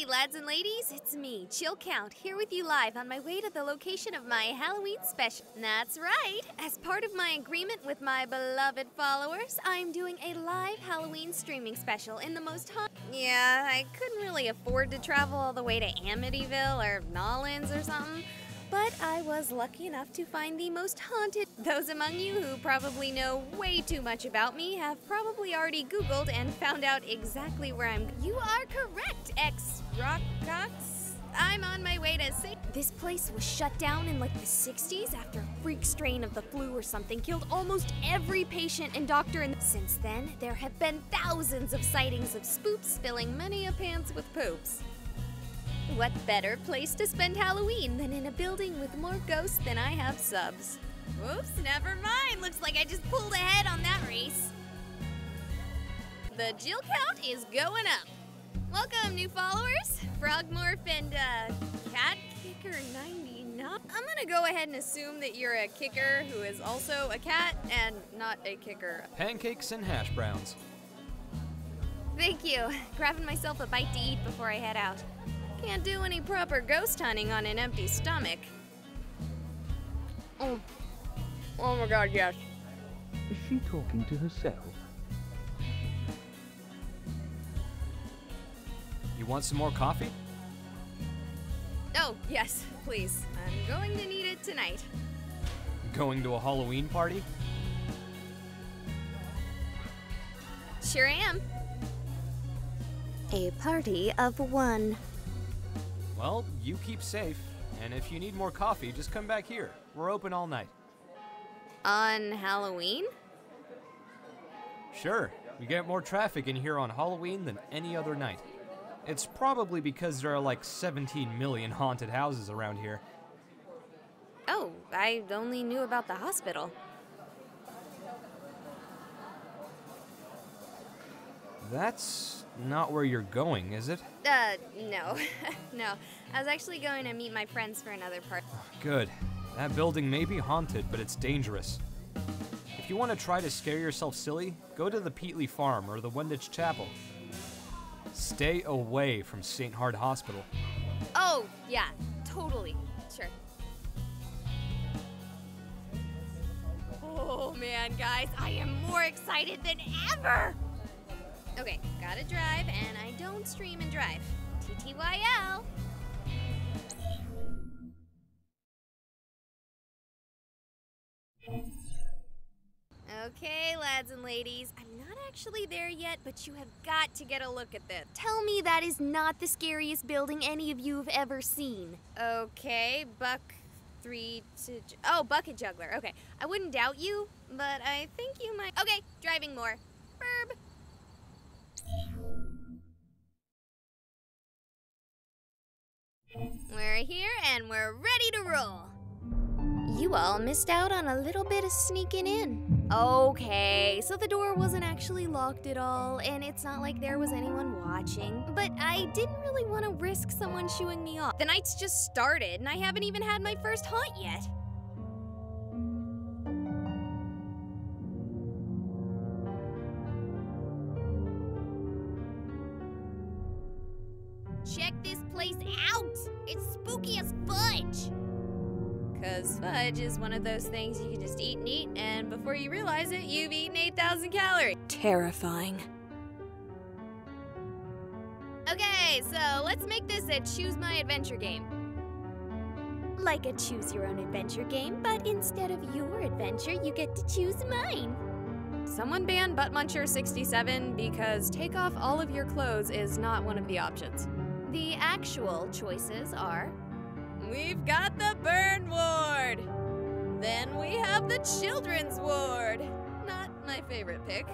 Hey lads and ladies, it's me, Chill Count, here with you live on my way to the location of my Halloween special. That's right, as part of my agreement with my beloved followers, I'm doing a live Halloween streaming special in the most Yeah, I couldn't really afford to travel all the way to Amityville or Nolans or something, but I was lucky enough to find the most haunted. Those among you who probably know way too much about me have probably already Googled and found out exactly where I'm. You are correct, ex-Rockcox. I'm on my way to say. This place was shut down in like the 60s after a freak strain of the flu or something killed almost every patient and doctor. Since then, there have been thousands of sightings of spoops spilling many a pants with poops. What better place to spend Halloween than in a building with more ghosts than I have subs? Whoops, never mind. Looks like I just pulled ahead on that race. The Jill count is going up. Welcome, new followers. Frogmorph and, Cat Kicker 99. I'm gonna go ahead and assume that you're a kicker who is also a cat and not a kicker. Pancakes and hash browns. Thank you. Grabbing myself a bite to eat before I head out. Can't do any proper ghost hunting on an empty stomach. Oh my god, yes. Is she talking to herself? You want some more coffee? Oh, yes, please. I'm going to need it tonight. Going to a Halloween party? Sure am. A party of one. Well, you keep safe, and if you need more coffee, just come back here. We're open all night. On Halloween? Sure, we get more traffic in here on Halloween than any other night. It's probably because there are like 17 million haunted houses around here. Oh, I only knew about the hospital. That's not where you're going, is it? No. No. I was actually going to meet my friends for another party. Good. That building may be haunted, but it's dangerous. If you want to try to scare yourself silly, go to the Peatley Farm or the Wenditch Chapel. Stay away from St. Hard Hospital. Oh, yeah, totally. Sure. Oh man, guys, I am more excited than ever! Okay, gotta drive, and I don't stream and drive. TTYL. Okay, lads and ladies, I'm not actually there yet, but you have got to get a look at this. Tell me that is not the scariest building any of you have ever seen. Okay, Bucket Juggler. Okay, I wouldn't doubt you, but I think you might. Okay, driving more. Burb. We're here and we're ready to roll. You all missed out on a little bit of sneaking in. Okay, so the door wasn't actually locked at all, and it's not like there was anyone watching. But I didn't really want to risk someone shooing me off. The night's just started, and I haven't even had my first haunt yet. Check this place out! It's spooky as fudge! Because fudge is one of those things you can just eat, and before you realize it, you've eaten 8,000 calories. Terrifying. Okay, so let's make this a choose my adventure game. Like a choose your own adventure game, but instead of your adventure, you get to choose mine. Someone ban Buttmuncher67 because take off all of your clothes is not one of the options. The actual choices are, we've got the burn ward. Then we have the children's ward. Not my favorite pick.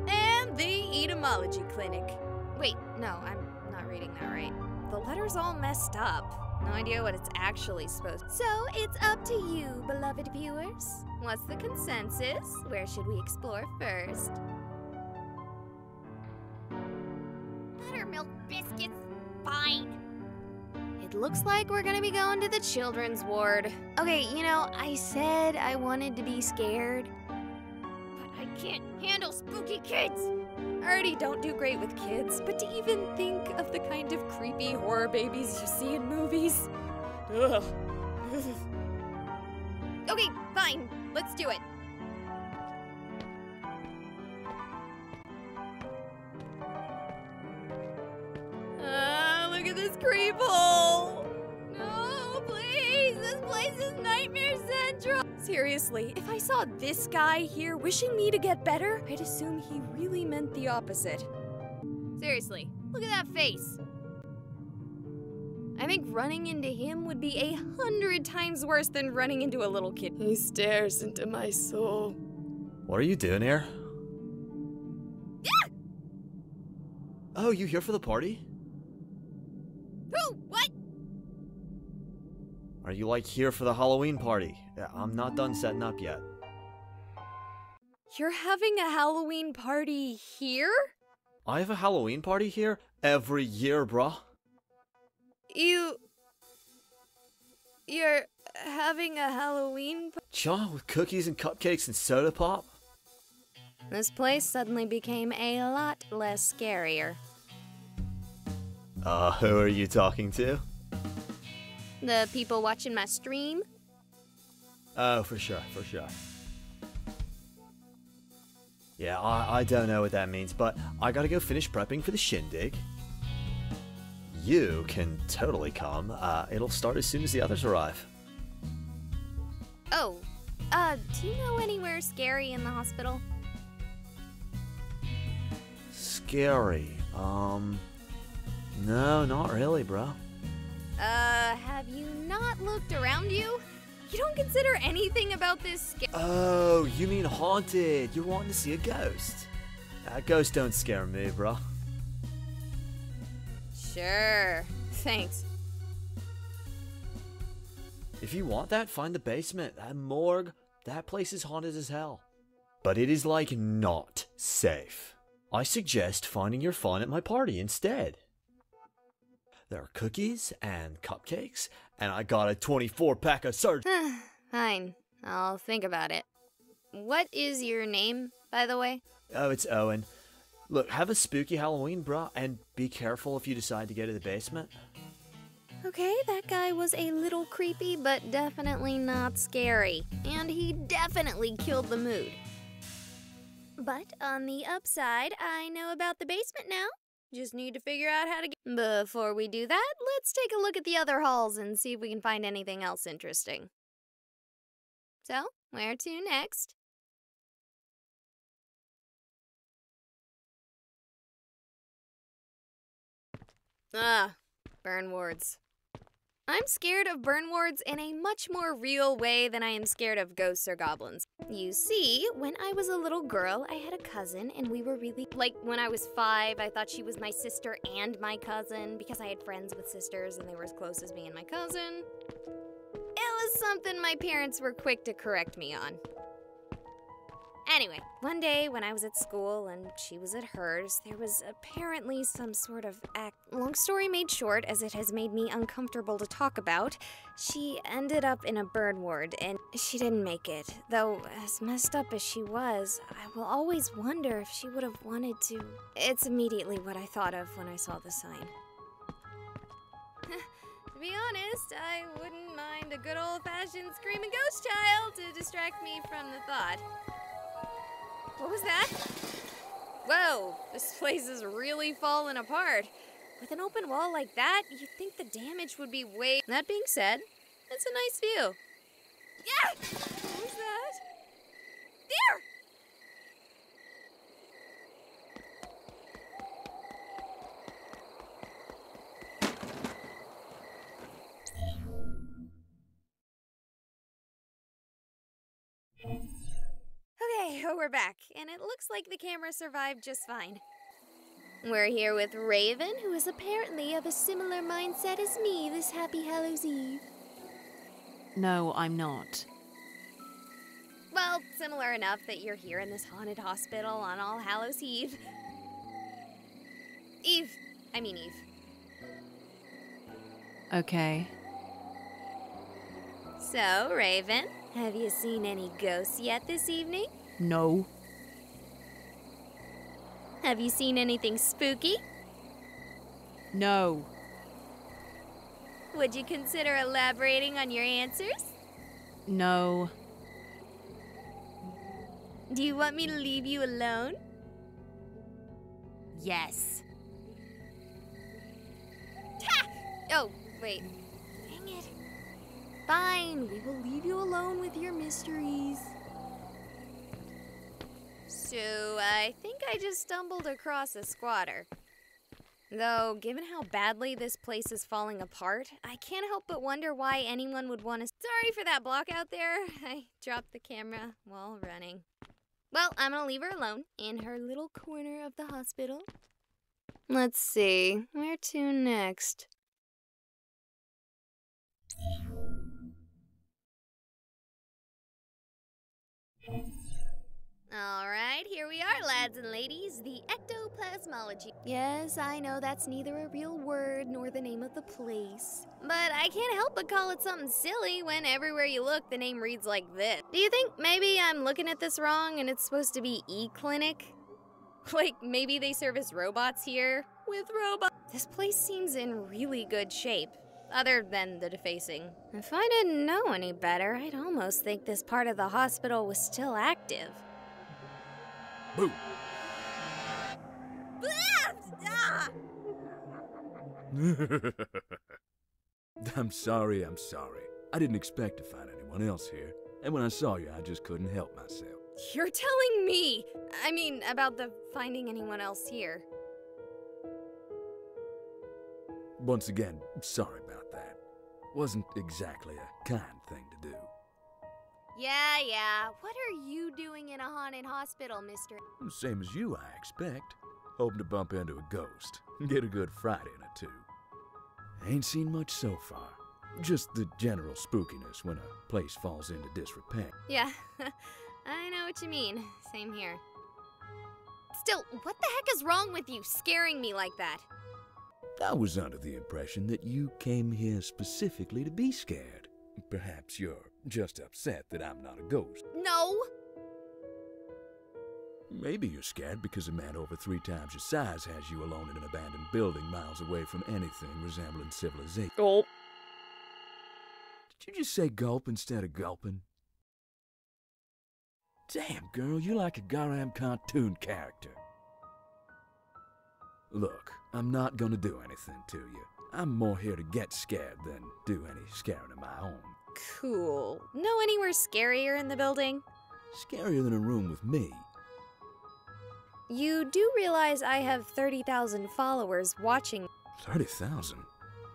And the etymology clinic. Wait, no, I'm not reading that right. The letter's all messed up. No idea what it's actually supposed to. So it's up to you, beloved viewers. What's the consensus? Where should we explore first? Buttermilk biscuits, fine. It looks like we're gonna be going to the children's ward. Okay, you know, I said I wanted to be scared, but I can't handle spooky kids. I already don't do great with kids, but to even think of the kind of creepy horror babies you see in movies. Ugh. Okay, fine. Let's do it. Look at this creep hole. No, please. This place is Nightmare Central. Seriously, if I saw this guy here wishing me to get better, I'd assume he really meant the opposite. Seriously, look at that face. I think running into him would be 100 times worse than running into a little kid. He stares into my soul. What are you doing here? Yeah! Oh, you here for the party? Who? What? Are you like here for the Halloween party? I'm not done setting up yet. You're having a Halloween party here? I have a Halloween party here every year, bruh. You're having a Halloween party? Cha, with cookies and cupcakes and soda pop? This place suddenly became a lot less scarier. Who are you talking to? The people watching my stream? Oh, for sure. Yeah, I don't know what that means, but I gotta go finish prepping for the shindig. You can totally come. It'll start as soon as the others arrive. Oh, do you know anywhere scary in the hospital? Scary. No, not really, bro. Have you not looked around you? You don't consider anything about this Oh, you mean haunted. You're wanting to see a ghost. Ghosts don't scare me, bro. Sure. Thanks. If you want that, find the basement. That morgue, that place is haunted as hell. But it is like not safe. I suggest finding your fun at my party instead. There are cookies and cupcakes, and I got a 24-pack of surge. Fine. I'll think about it. What is your name, by the way? Oh, it's Owen. Look, have a spooky Halloween, bruh, and be careful if you decide to go to the basement. Okay, that guy was a little creepy, but definitely not scary. And he definitely killed the mood. But on the upside, I know about the basement now. Just need to figure out how to get... Before we do that, let's take a look at the other halls and see if we can find anything else interesting. So, where to next? Burn wards. I'm scared of burn wards in a much more real way than I am scared of ghosts or goblins. You see, when I was a little girl, I had a cousin and we were really... Like, when I was 5, I thought she was my sister and my cousin because I had friends with sisters and they were as close as me and my cousin. It was something my parents were quick to correct me on. Anyway, one day when I was at school and she was at hers, there was apparently some sort of act. Long story made short, as it has made me uncomfortable to talk about, she ended up in a burn ward and she didn't make it. Though, as messed up as she was, I will always wonder if she would have wanted to. It's immediately what I thought of when I saw the sign. To be honest, I wouldn't mind a good old-fashioned screaming ghost child to distract me from the thought. What was that? Whoa, this place is really falling apart. With an open wall like that, you'd think the damage would be way... That being said, it's a nice view. Yeah! What was that? There! Okay, we're back, and it looks like the camera survived just fine. We're here with Raven, who is apparently of a similar mindset as me this happy Hallows Eve. No, I'm not. Well, similar enough that you're here in this haunted hospital on All Hallows Eve. Eve. Okay. So, Raven, have you seen any ghosts yet this evening? No. Have you seen anything spooky? No. Would you consider elaborating on your answers? No. Do you want me to leave you alone? Yes. Ha! Oh, wait. Dang it. Fine, we will leave you alone with your mysteries. So, I think I just stumbled across a squatter. Though, given how badly this place is falling apart, I can't help but wonder why anyone would want to... Sorry for that block out there. I dropped the camera while running. Well, I'm gonna leave her alone in her little corner of the hospital. Let's see, where to next? Alright, here we are, lads and ladies, the ectoplasmology. Yes, I know that's neither a real word nor the name of the place. But I can't help but call it something silly when everywhere you look, the name reads like this. Do you think maybe I'm looking at this wrong and it's supposed to be E-Clinic? Like, maybe they service robots here? With robots? This place seems in really good shape. Other than the defacing. If I didn't know any better, I'd almost think this part of the hospital was still active. Boo! Ah! I'm sorry. I didn't expect to find anyone else here. And when I saw you, I just couldn't help myself. You're telling me! I mean, about the finding anyone else here. Once again, sorry about that. Wasn't exactly a kind thing to do. Yeah. What are you doing in a haunted hospital, mister? Same as you, I expect. Hoping to bump into a ghost. Get a good fright in it, too. Ain't seen much so far. Just the general spookiness when a place falls into disrepair. Yeah, I know what you mean. Same here. Still, what the heck is wrong with you scaring me like that? I was under the impression that you came here specifically to be scared. Perhaps you're just upset that I'm not a ghost. No! Maybe you're scared because a man over 3 times your size has you alone in an abandoned building miles away from anything resembling civilization. Gulp. Did you just say gulp instead of gulping? Damn, girl, you're like a goddamn cartoon character. Look, I'm not gonna do anything to you. I'm more here to get scared than do any scaring of my own. Cool. Know anywhere scarier in the building? Scarier than a room with me. You do realize I have 30,000 followers watching. 30,000?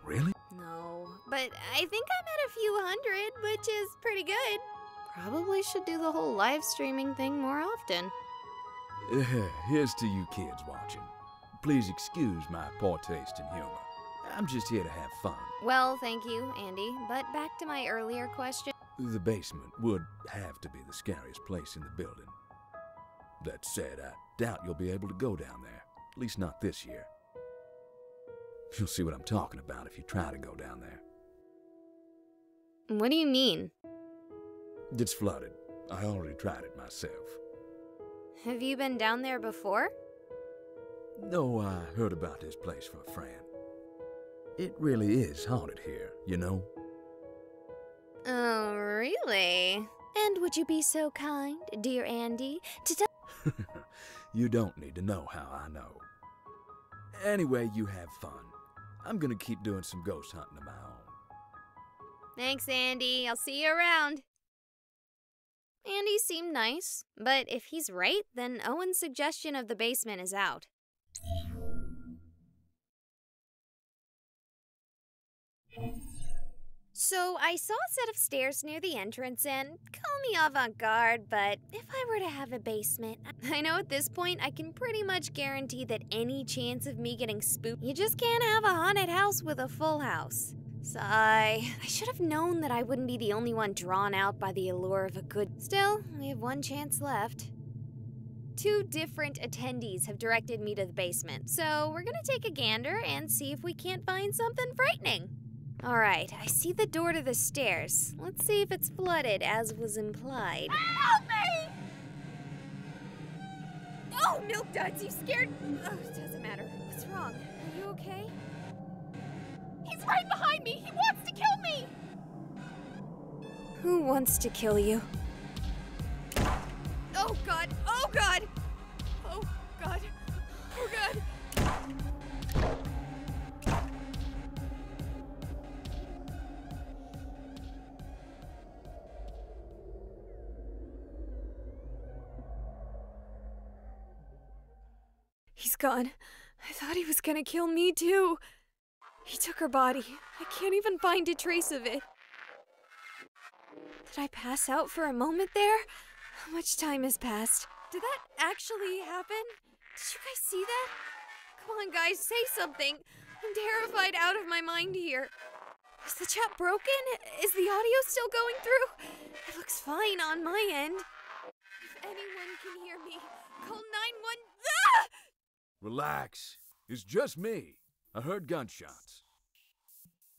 Really? No, but I think I'm at a few hundred, which is pretty good. Probably should do the whole live streaming thing more often. Here's to you kids watching. Please excuse my poor taste in humor. I'm just here to have fun. Well, thank you, Andy. But back to my earlier question. The basement would have to be the scariest place in the building. That said, I doubt you'll be able to go down there. At least not this year. You'll see what I'm talking about if you try to go down there. What do you mean? It's flooded. I already tried it myself. Have you been down there before? No, I heard about this place from a friend. It really is haunted here, you know? Oh, really? And would you be so kind, dear Andy, to tell... You don't need to know how I know. Anyway, you have fun. I'm gonna keep doing some ghost hunting of my own. Thanks, Andy. I'll see you around. Andy seemed nice, but if he's right, then Owen's suggestion of the basement is out. So I saw a set of stairs near the entrance and call me avant-garde, but if I were to have a basement, I know at this point I can pretty much guarantee that any chance of me getting spooked, you just can't have a haunted house with a full house. Sigh. I should have known that I wouldn't be the only one drawn out by the allure of a good... Still, we have one chance left. 2 different attendees have directed me to the basement, so we're gonna take a gander and see if we can't find something frightening. Alright, I see the door to the stairs. Let's see if it's flooded, as was implied. Help me! Oh Milk Duds, you scared... Oh, it doesn't matter. What's wrong? Are you okay? He's right behind me! He wants to kill me! Who wants to kill you? Oh God! Oh God! Oh God! Oh God! He's gone. I thought he was gonna kill me too. He took her body. I can't even find a trace of it. Did I pass out for a moment there? How much time has passed? Did that actually happen? Did you guys see that? Come on, guys, say something. I'm terrified out of my mind here. Is the chat broken? Is the audio still going through? It looks fine on my end. If anyone can hear me, call 911. Ah! Relax. It's just me. I heard gunshots.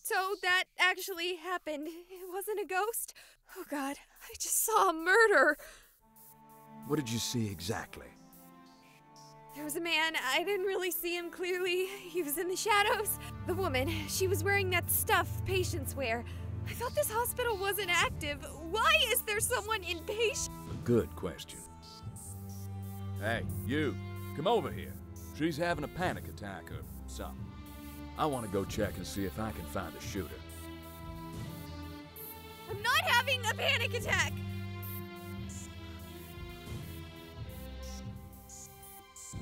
So that actually happened. It wasn't a ghost? Oh God, I just saw a murder. What did you see exactly? There was a man. I didn't really see him clearly. He was in the shadows. The woman, she was wearing that stuff patients wear. I thought this hospital wasn't active. Why is there someone inpatient? A good question. Hey, you, come over here. She's having a panic attack or something. I want to go check and see if I can find the shooter. I'm not having a panic attack!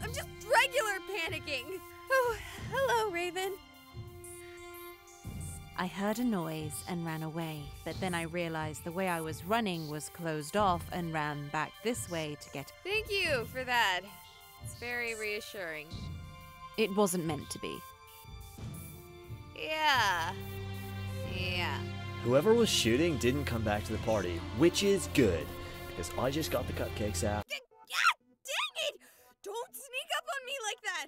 I'm just regular panicking. Oh, hello, Raven. I heard a noise and ran away, but then I realized the way I was running was closed off and ran back this way to get... Thank you for that. It's very reassuring. It wasn't meant to be. Yeah. Whoever was shooting didn't come back to the party, which is good, because I just got the cupcakes out. Dang it! Don't sneak up on me like that!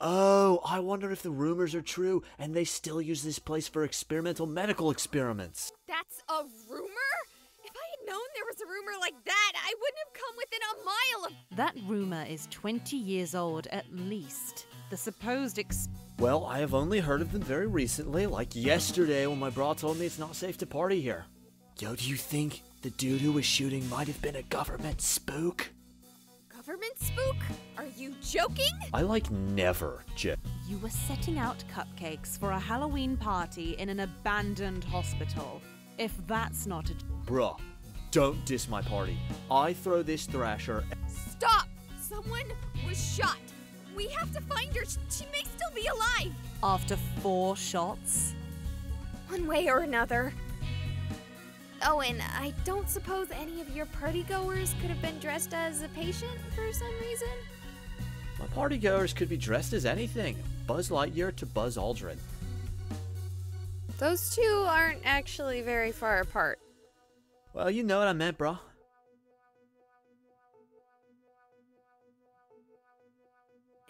Oh, I wonder if the rumors are true and they still use this place for experimental medical experiments. That's a rumor? If I had known there was a rumor like that, I wouldn't have come within a mile of... That rumor is 20 years old at least. The supposed Well, I have only heard of them very recently, like yesterday when my bra told me it's not safe to party here. Yo, do you think the dude who was shooting might have been a government spook? Government spook? Are you joking? I never joke. You were setting out cupcakes for a Halloween party in an abandoned hospital. If that's not a... Bruh, don't diss my party. I throw this thrasher... Stop! Someone was shot. We have to find her. She may still be alive. After 4 shots? One way or another. Owen, I don't suppose any of your partygoers could have been dressed as a patient for some reason? My partygoers could be dressed as anything. Buzz Lightyear to Buzz Aldrin. Those two aren't actually very far apart. Well, you know what I meant, bro.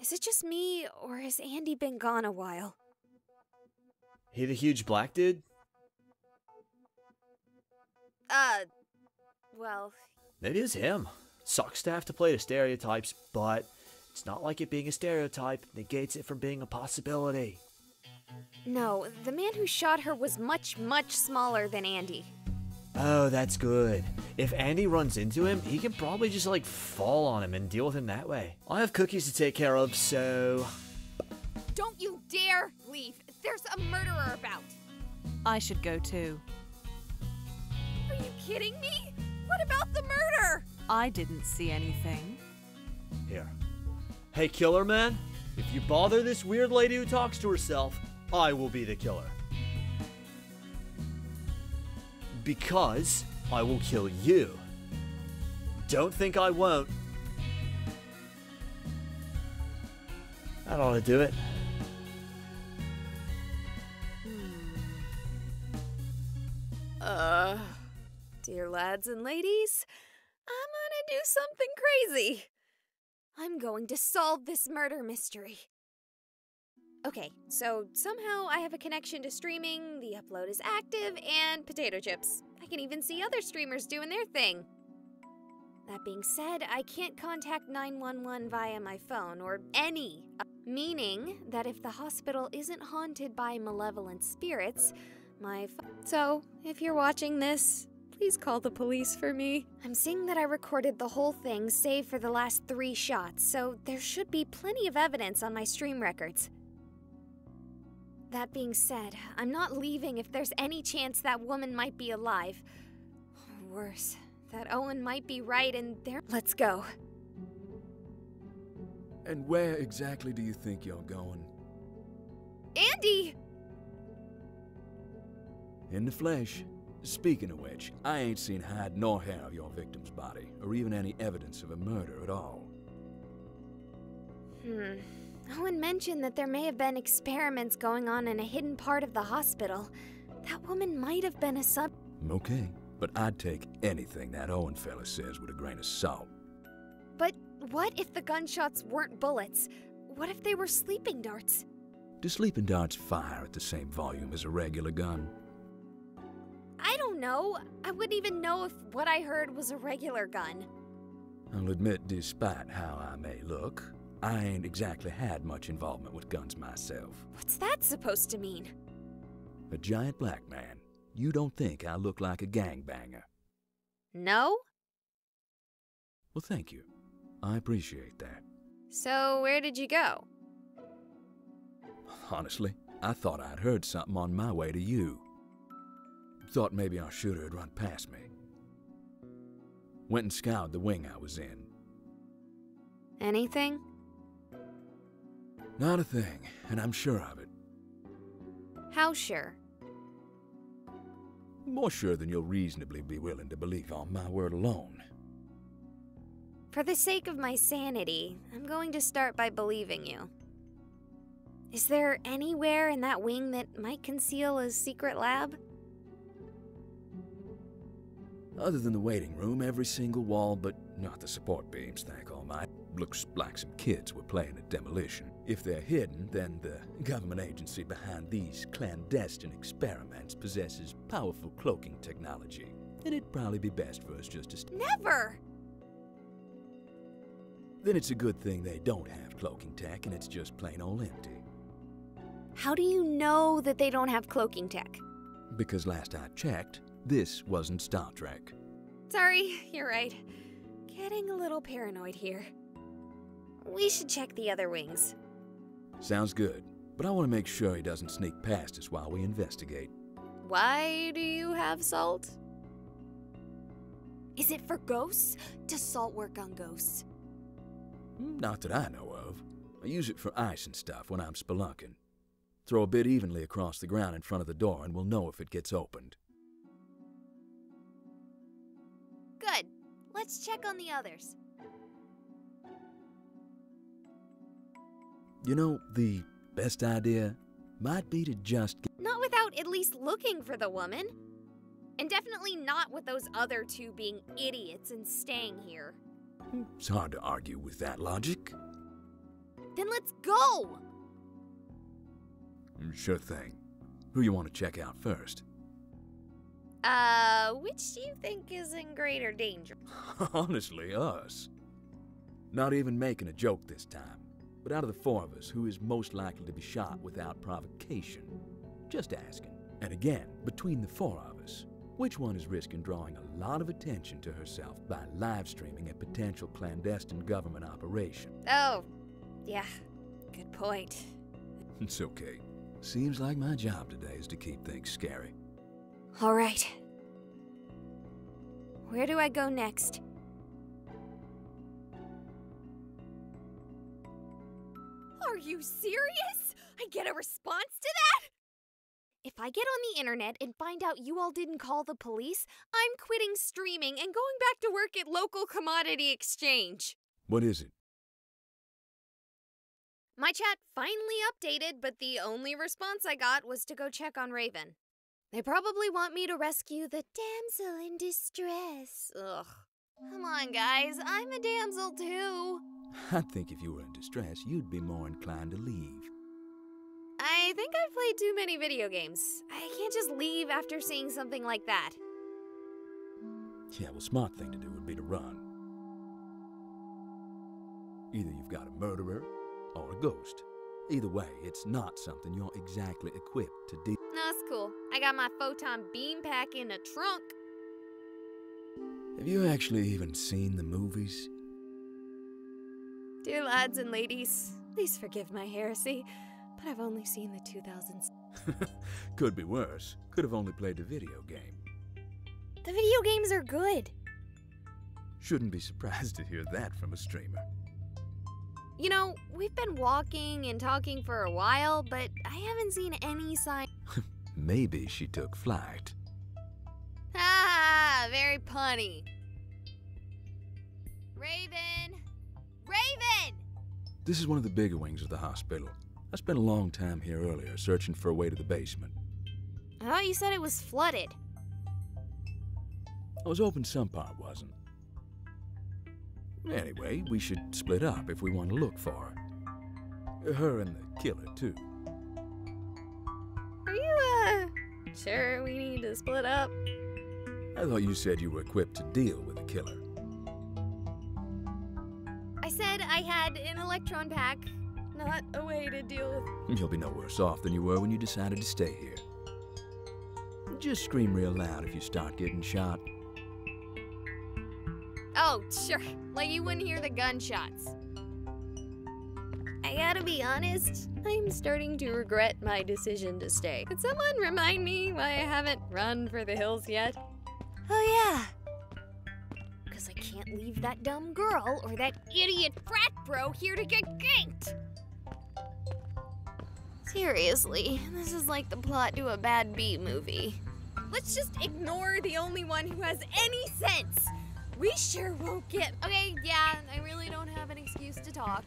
Is it just me, or has Andy been gone a while? He the huge black dude? Well... Maybe it's him. Sucks to have to play the stereotypes, but it's not like it being a stereotype negates it from being a possibility. No, the man who shot her was much, much smaller than Andy. Oh, that's good. If Andy runs into him, he can probably just, fall on him and deal with him that way. I have cookies to take care of, so... Don't you dare leave! There's a murderer about! I should go too. Are you kidding me? What about the murder? I didn't see anything. Here. Hey, killer man, if you bother this weird lady who talks to herself, I will be the killer. Because I will kill you. Don't think I won't. That ought to do it. Dear lads and ladies, I'm gonna do something crazy. I'm going to solve this murder mystery. Okay, so somehow I have a connection to streaming, the upload is active, and potato chips. I can even see other streamers doing their thing. That being said, I can't contact 911 via my phone or any. Meaning that if the hospital isn't haunted by malevolent spirits, So, if you're watching this, please call the police for me. I'm seeing that I recorded the whole thing, save for the last 3 shots, so there should be plenty of evidence on my stream records. That being said, I'm not leaving if there's any chance that woman might be alive. Or worse, that Owen might be right and there. Let's go. And where exactly do you think you're going? Andy! In the flesh. Speaking of which, I ain't seen hide nor hair of your victim's body, or even any evidence of a murder at all. Owen mentioned that there may have been experiments going on in a hidden part of the hospital. That woman might have been a sub. Okay, but I'd take anything that Owen fella says with a grain of salt. But what if the gunshots weren't bullets? What if they were sleeping darts? Do sleeping darts fire at the same volume as a regular gun? I don't know. I wouldn't even know if what I heard was a regular gun. I'll admit, despite how I may look, I ain't exactly had much involvement with guns myself. What's that supposed to mean? A giant black man. You don't think I look like a gangbanger? No? Well, thank you. I appreciate that. So, where did you go? Honestly, I thought I'd heard something on my way to you. Thought maybe our shooter had run past me. Went and scoured the wing I was in. Anything? Not a thing, and I'm sure of it. How sure? More sure than you'll reasonably be willing to believe on my word alone. For the sake of my sanity, I'm going to start by believing you. Is there anywhere in that wing that might conceal a secret lab? Other than the waiting room, every single wall, but not the support beams, thank Almighty. Looks like some kids were playing at demolition. If they're hidden, then the government agency behind these clandestine experiments possesses powerful cloaking technology. And it'd probably be best for us just to Never! Then it's a good thing they don't have cloaking tech and it's just plain old empty. How do you know that they don't have cloaking tech? Because last I checked, this wasn't Star Trek. Sorry, you're right. Getting a little paranoid here. We should check the other wings. Sounds good, but I want to make sure he doesn't sneak past us while we investigate. Why do you have salt? Is it for ghosts? Does salt work on ghosts? Not that I know of. I use it for ice and stuff when I'm spelunking. Throw a bit evenly across the ground in front of the door and we'll know if it gets opened. Good. Let's check on the others. You know, the best idea might be to just get... Not without at least looking for the woman. And definitely not with those other 2 being idiots and staying here. It's hard to argue with that logic. Then let's go! Sure thing. Who you want to check out first? Which do you think is in greater danger? Honestly, us. Not even making a joke this time. But out of the 4 of us, who is most likely to be shot without provocation? Just asking. And again, between the 4 of us, which one is risking drawing a lot of attention to herself by live streaming a potential clandestine government operation? Oh, yeah. Good point. It's okay. Seems like my job today is to keep things scary. All right. Where do I go next? Are you serious? I get a response to that? If I get on the internet and find out you all didn't call the police, I'm quitting streaming and going back to work at local commodity exchange. What is it? My chat finally updated, but the only response I got was to go check on Raven. They probably want me to rescue the damsel in distress. Ugh. Come on, guys. I'm a damsel, too. I think if you were in distress, you'd be more inclined to leave. I think I've played too many video games. I can't just leave after seeing something like that. Yeah, well, smart thing to do would be to run. Either you've got a murderer or a ghost. Either way, it's not something you're exactly equipped to deal. That's cool. I got my photon beam pack in a trunk. Have you actually even seen the movies? Dear lads and ladies, please forgive my heresy, but I've only seen the 2000s. Could be worse. Could have only played the video game. The video games are good. Shouldn't be surprised to hear that from a streamer. You know, we've been walking and talking for a while, but I haven't seen any sign. Maybe she took flight. Ah, very punny. Raven! Raven! This is one of the bigger wings of the hospital. I spent a long time here earlier searching for a way to the basement. I thought you said it was flooded. I was hoping some part wasn't. Anyway, we should split up if we want to look for her. Her and the killer, too. Are you, sure we need to split up? I thought you said you were equipped to deal with a killer. I said I had an electron pack, not a way to deal with... You'll be no worse off than you were when you decided to stay here. Just scream real loud if you start getting shot. Oh, sure. Like you wouldn't hear the gunshots. I gotta be honest, I'm starting to regret my decision to stay. Could someone remind me why I haven't run for the hills yet? Oh yeah. Because I can't leave that dumb girl or that idiot frat bro here to get ganked. Seriously, this is like the plot to a bad B movie. Let's just ignore the only one who has any sense. We sure won't get... Okay, yeah, I really don't have an excuse to talk.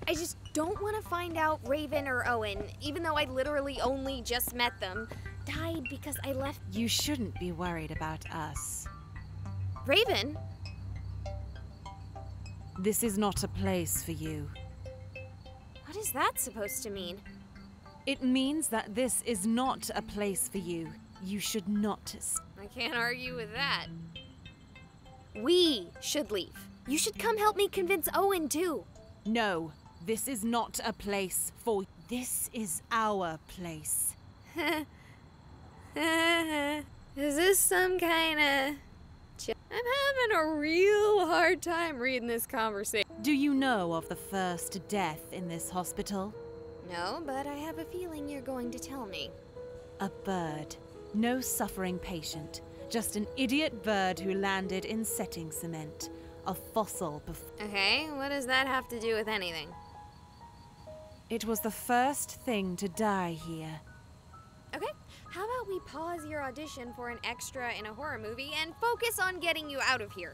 I just don't want to find out Raven or Owen, even though I literally only just met them, died because I left... You shouldn't be worried about us. Raven? This is not a place for you. What is that supposed to mean? It means that this is not a place for you. You should not... I can't argue with that. We should leave. You should come help me convince Owen, too. No, this is not a place for... This is our place. Is this some kind of... I'm having a real hard time reading this conversation. Do you know of the first death in this hospital? No, but I have a feeling you're going to tell me. A bird. No suffering patient. Just an idiot bird who landed in setting cement. A fossil Okay, what does that have to do with anything? It was the first thing to die here. Okay, how about we pause your audition for an extra in a horror movie and focus on getting you out of here?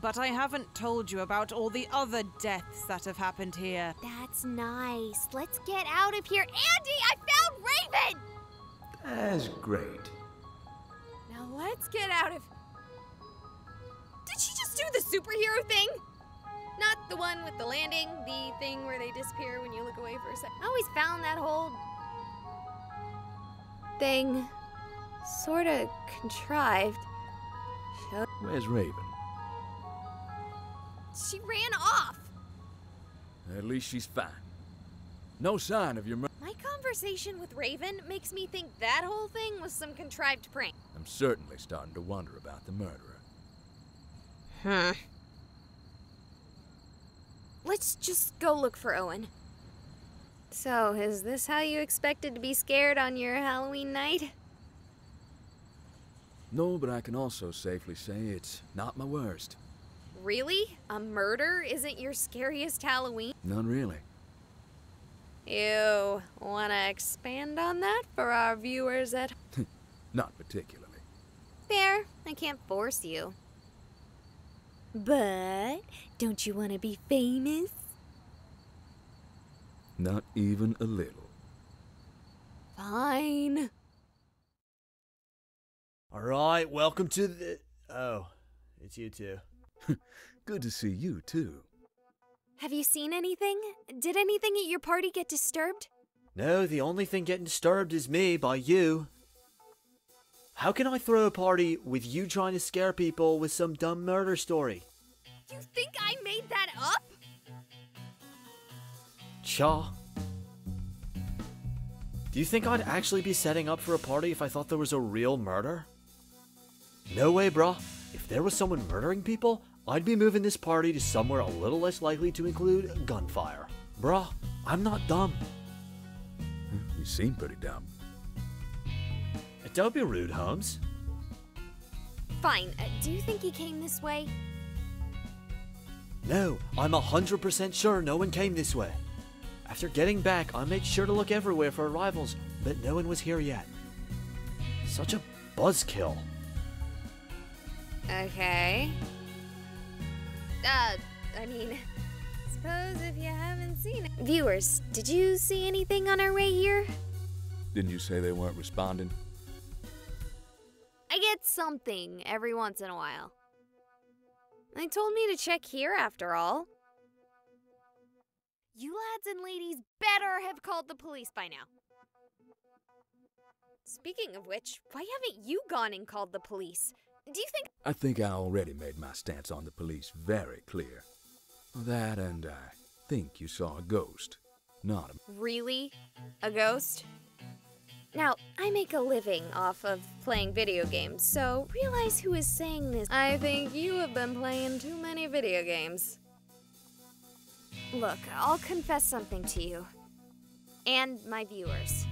But I haven't told you about all the other deaths that have happened here. That's nice. Let's get out of here. Andy, I found Raven! That's great. Now let's get out of... Did she just do the superhero thing? Not the one with the landing, the thing where they disappear when you look away for a sec. I always found that whole... thing sorta contrived. Where's Raven? She ran off. At least she's fine. No sign of your murder. My conversation with Raven makes me think that whole thing was some contrived prank. I'm certainly starting to wonder about the murderer. Let's just go look for Owen. So, is this how you expected to be scared on your Halloween night? No, but I can also safely say it's not my worst. Really? A murder isn't your scariest Halloween? Not really. You wanna expand on that for our viewers at home? Not particularly. Fair. I can't force you. But don't you want to be famous? Not even a little. Fine. Alright, welcome to the... Oh, it's you two. Good to see you, too. Have you seen anything? Did anything at your party get disturbed? No, the only thing getting disturbed is me by you. How can I throw a party with you trying to scare people with some dumb murder story? You think I made that up? Shaw? Do you think I'd actually be setting up for a party if I thought there was a real murder? No way, bruh. If there was someone murdering people, I'd be moving this party to somewhere a little less likely to include gunfire. Bruh, I'm not dumb. You seem pretty dumb. Don't be rude, Holmes. Fine. Do you think he came this way? No, I'm 100% sure no one came this way. After getting back, I made sure to look everywhere for arrivals, but no one was here yet. Such a buzzkill. Okay. Suppose if you haven't seen it. Viewers, did you see anything on our way here? Didn't you say they weren't responding? I get something every once in a while. They told me to check here after all. You lads and ladies better have called the police by now. Speaking of which, why haven't you gone and called the police? Do you think— I think I already made my stance on the police very clear. That and I think you saw a ghost, not a— Really? A ghost? Now, I make a living off of playing video games, so realize who is saying this. I think you have been playing too many video games. Look, I'll confess something to you. And my viewers.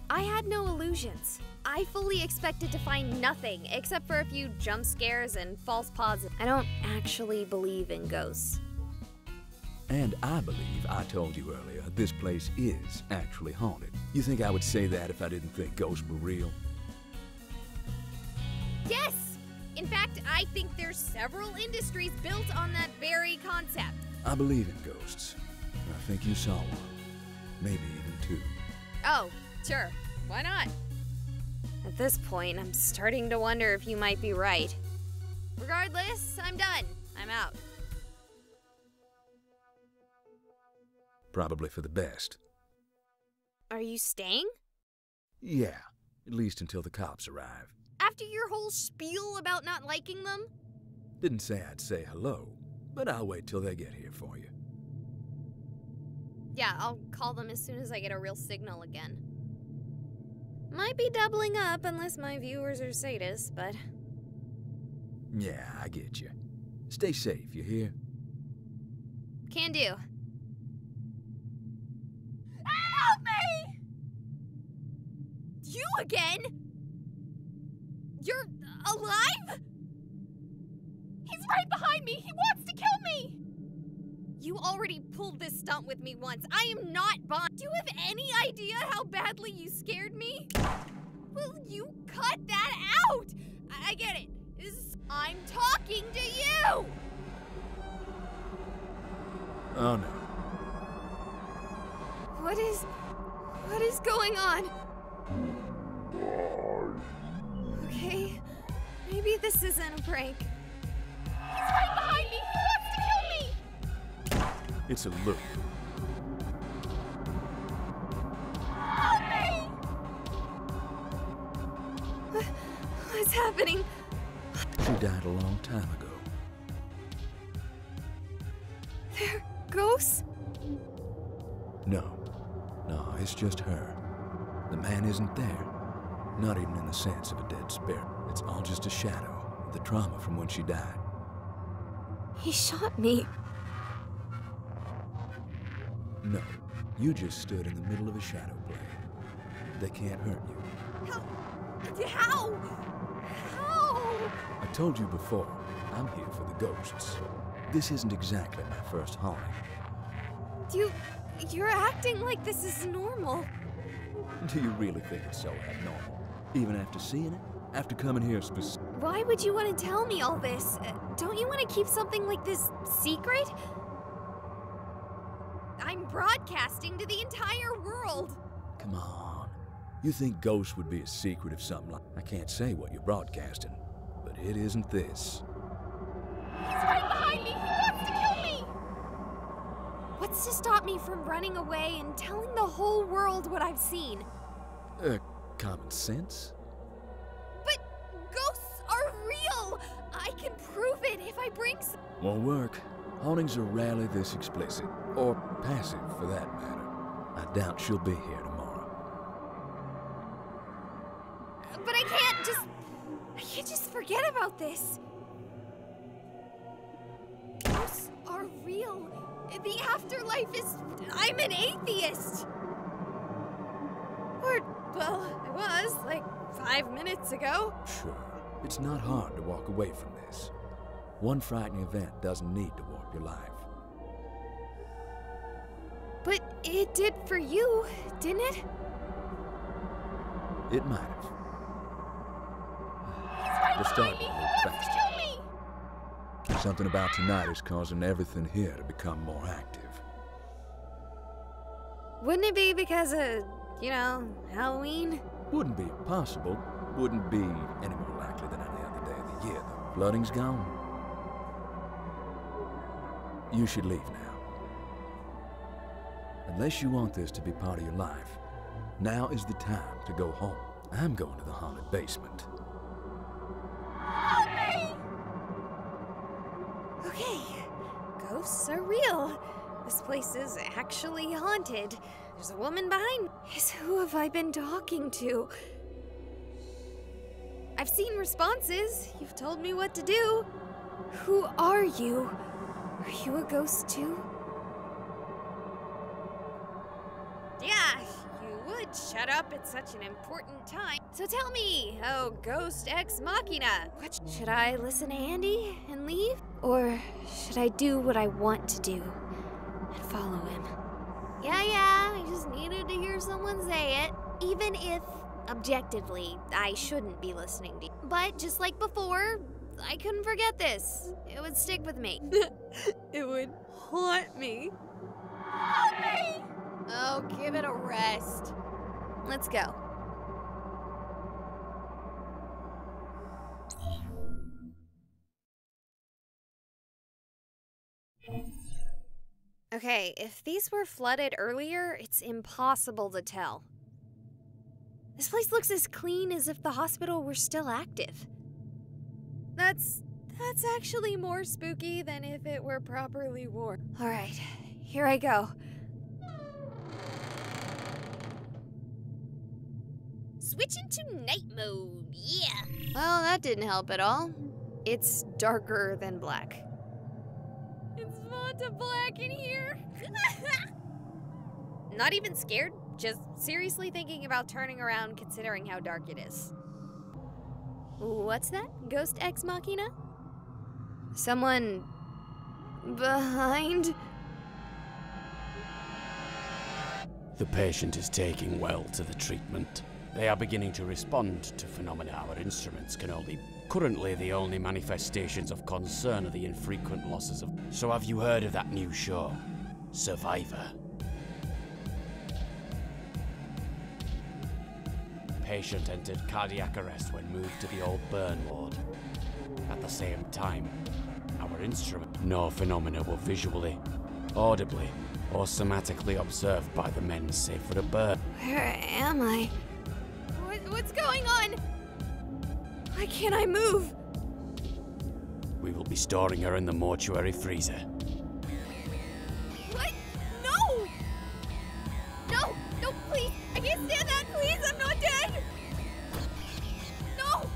I had no illusions. I fully expected to find nothing except for a few jump scares and false positives. I don't actually believe in ghosts. And I believe I told you earlier, this place is actually haunted. You think I would say that if I didn't think ghosts were real? Yes! In fact, I think there's several industries built on that very concept. I believe in ghosts. I think you saw one. Maybe even two. Oh, sure. Why not? At this point, I'm starting to wonder if you might be right. Regardless, I'm done. I'm out. Probably for the best. Are you staying? Yeah, at least until the cops arrive. After your whole spiel about not liking them? Didn't say I'd say hello, but I'll wait till they get here for you. Yeah, I'll call them as soon as I get a real signal again. Might be doubling up unless my viewers are sadists, but... Yeah, I get you. Stay safe, you hear? Can do. Help me! You again? You're alive? He's right behind me! He wants to kill me! You already pulled this stunt with me once. I am not Bond. Do you have any idea how badly you scared me? Will you cut that out? I get it. I'm talking to you! Oh no. What is going on? Okay, maybe this isn't a prank. He's right behind me! He wants to kill me! It's a loop. Help me! What's happening? She died a long time ago. They're ghosts? No, it's just her. The man isn't there. Not even in the sense of a dead spirit. It's all just a shadow of the trauma from when she died. He shot me. No, you just stood in the middle of a shadow blade. They can't hurt you. How? I told you before, I'm here for the ghosts. This isn't exactly my first haunting. You're acting like this is normal. Do you really think it's so abnormal? Even after seeing it? After coming here Why would you want to tell me all this? Don't you want to keep something like this secret? I'm broadcasting to the entire world. Come on. You think ghosts would be a secret of something like... I can't say what you're broadcasting, but it isn't this. He's right behind me! He wants to kill me! What's to stop me from running away and telling the whole world what I've seen? Common sense? But ghosts are real! I can prove it if I bring some... Won't work. Hauntings are rarely this explicit, or passive for that matter. I doubt she'll be here tomorrow. But I can't just forget about this. Ghosts are real. The afterlife is... I'm an atheist. Or, well, I was, like, 5 minutes ago. Sure, it's not hard to walk away from this. One frightening event doesn't need to warp your life. But it did for you, didn't it? It might have. He's right Just behind start me! to He move wants to faster. kill me! Something about tonight is causing everything here to become more active. Wouldn't it be because of, Halloween? Wouldn't be impossible. Wouldn't be any more likely than any other day of the year, though. Flooding's gone. You should leave now. Unless you want this to be part of your life, now is the time to go home. I'm going to the haunted basement. Okay, ghosts are real. This place is actually haunted. There's a woman behind me. Who have I been talking to? I've seen responses. You've told me what to do. Who are you? Are you a ghost too? Yeah, you would shut up at such an important time. So tell me, oh ghost ex machina, what should I listen to Andy and leave? Or should I do what I want to do and follow him? Yeah, I just needed to hear someone say it. Even if, objectively, I shouldn't be listening to you. But just like before, I couldn't forget this. It would stick with me. It would haunt me. Haunt me! Oh, give it a rest. Let's go. Okay, if these were flooded earlier, it's impossible to tell. This place looks as clean as if the hospital were still active. That's actually more spooky than if it were properly worn. All right, here I go. Switch into night mode, yeah. Well, that didn't help at all. It's darker than black. It's Vanta Black in here. Not even scared, just seriously thinking about turning around considering how dark it is. What's that? Ghost ex machina? Someone behind? The patient is taking well to the treatment. They are beginning to respond to phenomena our instruments can only... Currently, the only manifestations of concern are the infrequent losses of... So have you heard of that new show, Survivor? Patient entered cardiac arrest when moved to the old burn ward. At the same time, our instrument... No phenomena were visually, audibly, or somatically observed by the men save for the burn. Where am I? What's going on? Why can't I move? We will be storing her in the mortuary freezer. What? No! No, please! I can't stand that, please! I'm not dead! No!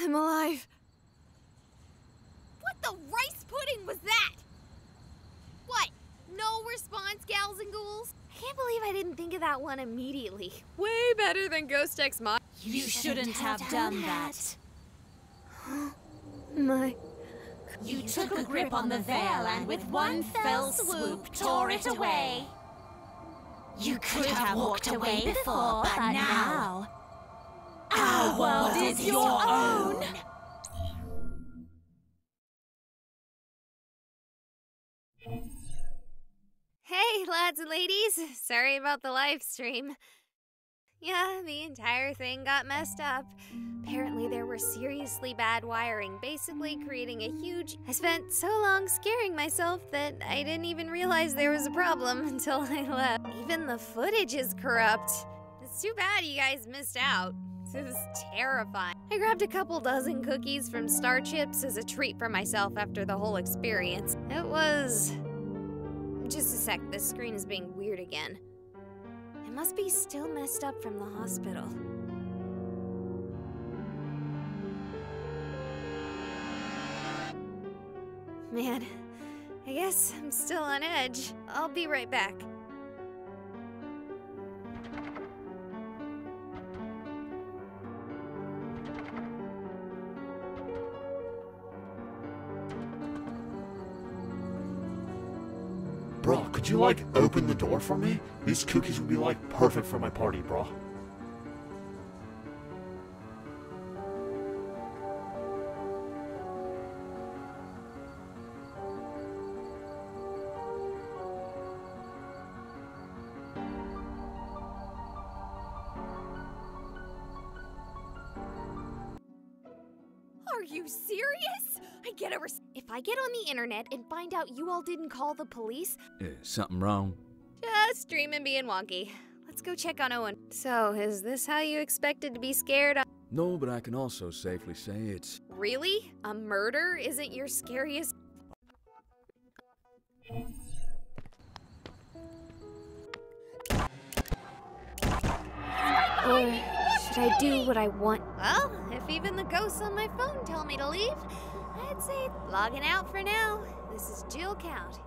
I'm alive. What the rice pudding was that? What? No response, gals and ghouls? I can't believe I didn't think of that one immediately. Way better than Ghost Ex Machina. You shouldn't have done that. My... You took a grip on the veil and with one fell swoop tore it away. You could have walked away before, but now... Our world is your own! Hey, lads and ladies. Sorry about the live stream. Yeah, the entire thing got messed up. Apparently there were seriously bad wiring, basically creating a huge... I spent so long scaring myself that I didn't even realize there was a problem until I left. Even the footage is corrupt. It's too bad you guys missed out. This is terrifying. I grabbed a couple dozen cookies from Star Chips as a treat for myself after the whole experience. It was... Just a sec, this screen is being weird again. It must be still messed up from the hospital. Man, I guess I'm still on edge. I'll be right back. Bro, could you, like, open the door for me? These cookies would be, like, perfect for my party, bro. Are you serious? If I get on the internet and find out you all didn't call the police... Something wrong? Just dreaming being wonky. Let's go check on Owen. So, is this how you expected to be scared? No, but I can also safely say it's... Really? A murder isn't your scariest... Or should I do what I want? Well, if even the ghosts on my phone tell me to leave, I'd say logging out for now. This is Jill Count.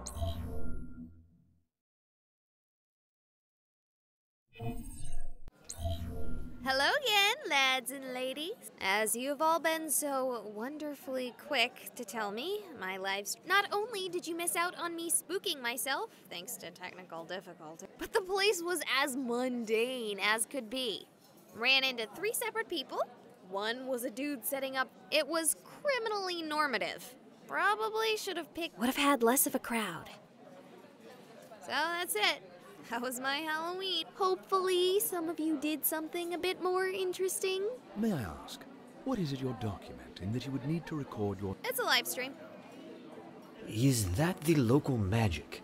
Hello again, lads and ladies. As you have all been so wonderfully quick to tell me, my life's... Not only did you miss out on me spooking myself, thanks to technical difficulty, but the place was as mundane as could be. Ran into 3 separate people. One was a dude setting up... It was criminally normative. Probably should have picked... Would have had less of a crowd. So that's it. That was my Halloween. Hopefully, some of you did something a bit more interesting. May I ask, what is it you're documenting that you would need to record your... It's a live stream. Is that the local magic?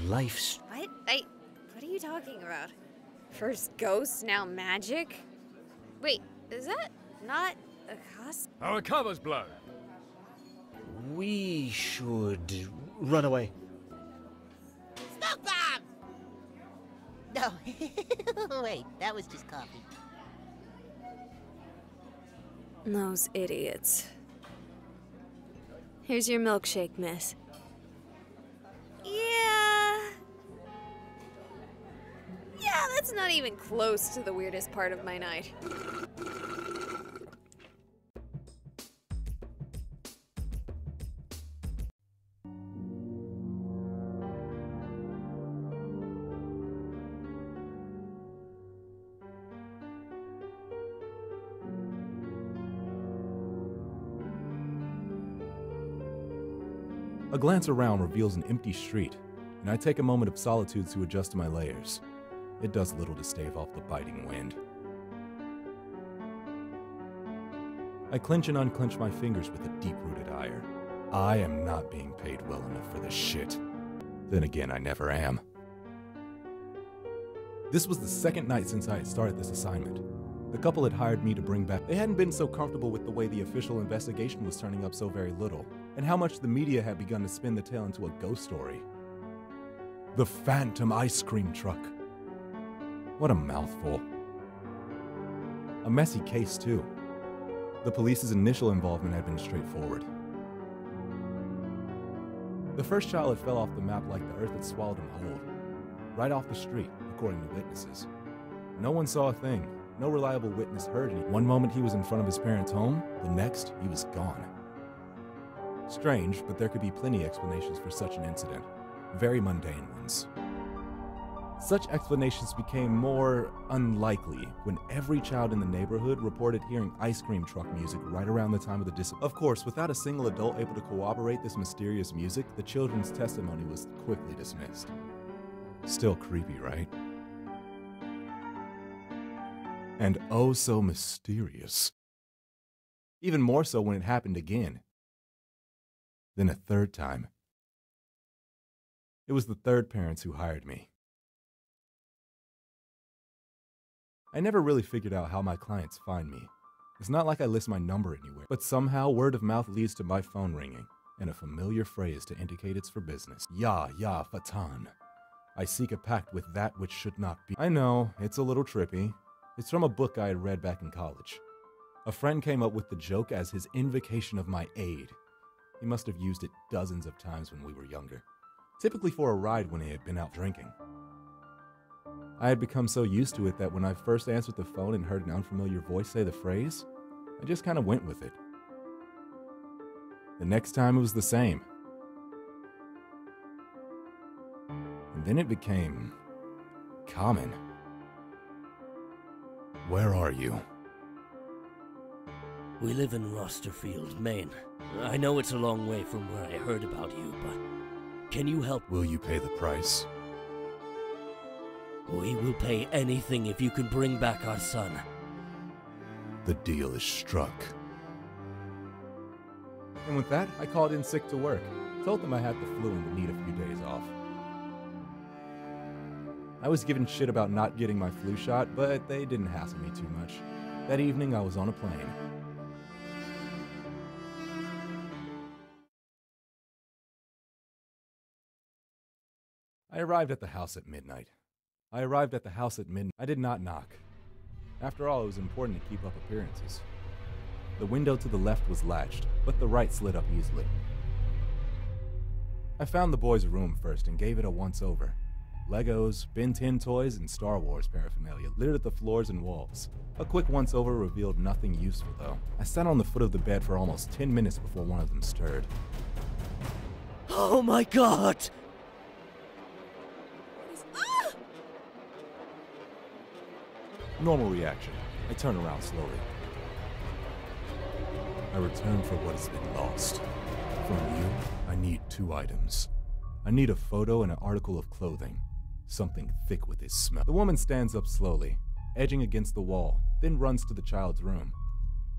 Life's... What? What are you talking about? First ghosts, now magic? Wait, is that not a cost? Our cover's blown. We should run away. Smoke bomb! No, wait, that was just coffee. Those idiots. Here's your milkshake, miss. Yeah, that's not even close to the weirdest part of my night. A glance around reveals an empty street, and I take a moment of solitude to adjust to my layers. It does little to stave off the biting wind. I clench and unclench my fingers with a deep-rooted ire. I am not being paid well enough for this shit. Then again, I never am. This was the second night since I had started this assignment. The couple had hired me to bring back... They hadn't been so comfortable with the way the official investigation was turning up so very little, and how much the media had begun to spin the tale into a ghost story. The phantom ice cream truck. What a mouthful. A messy case, too. The police's initial involvement had been straightforward. The first child had fell off the map like the earth had swallowed him whole. Right off the street, according to witnesses. No one saw a thing. No reliable witness heard any. One moment he was in front of his parents' home, the next he was gone. Strange, but there could be plenty explanations for such an incident. Very mundane ones. Such explanations became more unlikely when every child in the neighborhood reported hearing ice cream truck music right around the time of the disappearance. Of course, without a single adult able to corroborate this mysterious music, the children's testimony was quickly dismissed. Still creepy, right? And oh so mysterious. Even more so when it happened again. Then a third time. It was the third parents who hired me. I never really figured out how my clients find me. It's not like I list my number anywhere, but somehow word of mouth leads to my phone ringing, and a familiar phrase to indicate it's for business. Ya Fatan. I seek a pact with that which should not be. I know, it's a little trippy. It's from a book I had read back in college. A friend came up with the joke as his invocation of my aid. He must have used it dozens of times when we were younger, typically for a ride when he had been out drinking. I had become so used to it that when I first answered the phone and heard an unfamiliar voice say the phrase, I just kind of went with it. The next time it was the same. And then it became common. Where are you? We live in Rosterfield, Maine. I know it's a long way from where I heard about you, but can you help? Will you pay the price? We will pay anything if you can bring back our son. The deal is struck. And with that, I called in sick to work. Told them I had the flu and would need a few days off. I was given shit about not getting my flu shot, but they didn't hassle me too much. That evening, I was on a plane. I arrived at the house at midnight. I did not knock. After all, it was important to keep up appearances. The window to the left was latched, but the right slid up easily. I found the boys' room first and gave it a once-over. Legos, Ben 10 toys, and Star Wars paraphernalia littered the floors and walls. A quick once-over revealed nothing useful, though. I sat on the foot of the bed for almost 10 minutes before one of them stirred. Oh my god! Normal reaction. I turn around slowly. I return for what has been lost. From you, I need 2 items. I need a photo and an article of clothing. Something thick with its smell. The woman stands up slowly, edging against the wall, then runs to the child's room.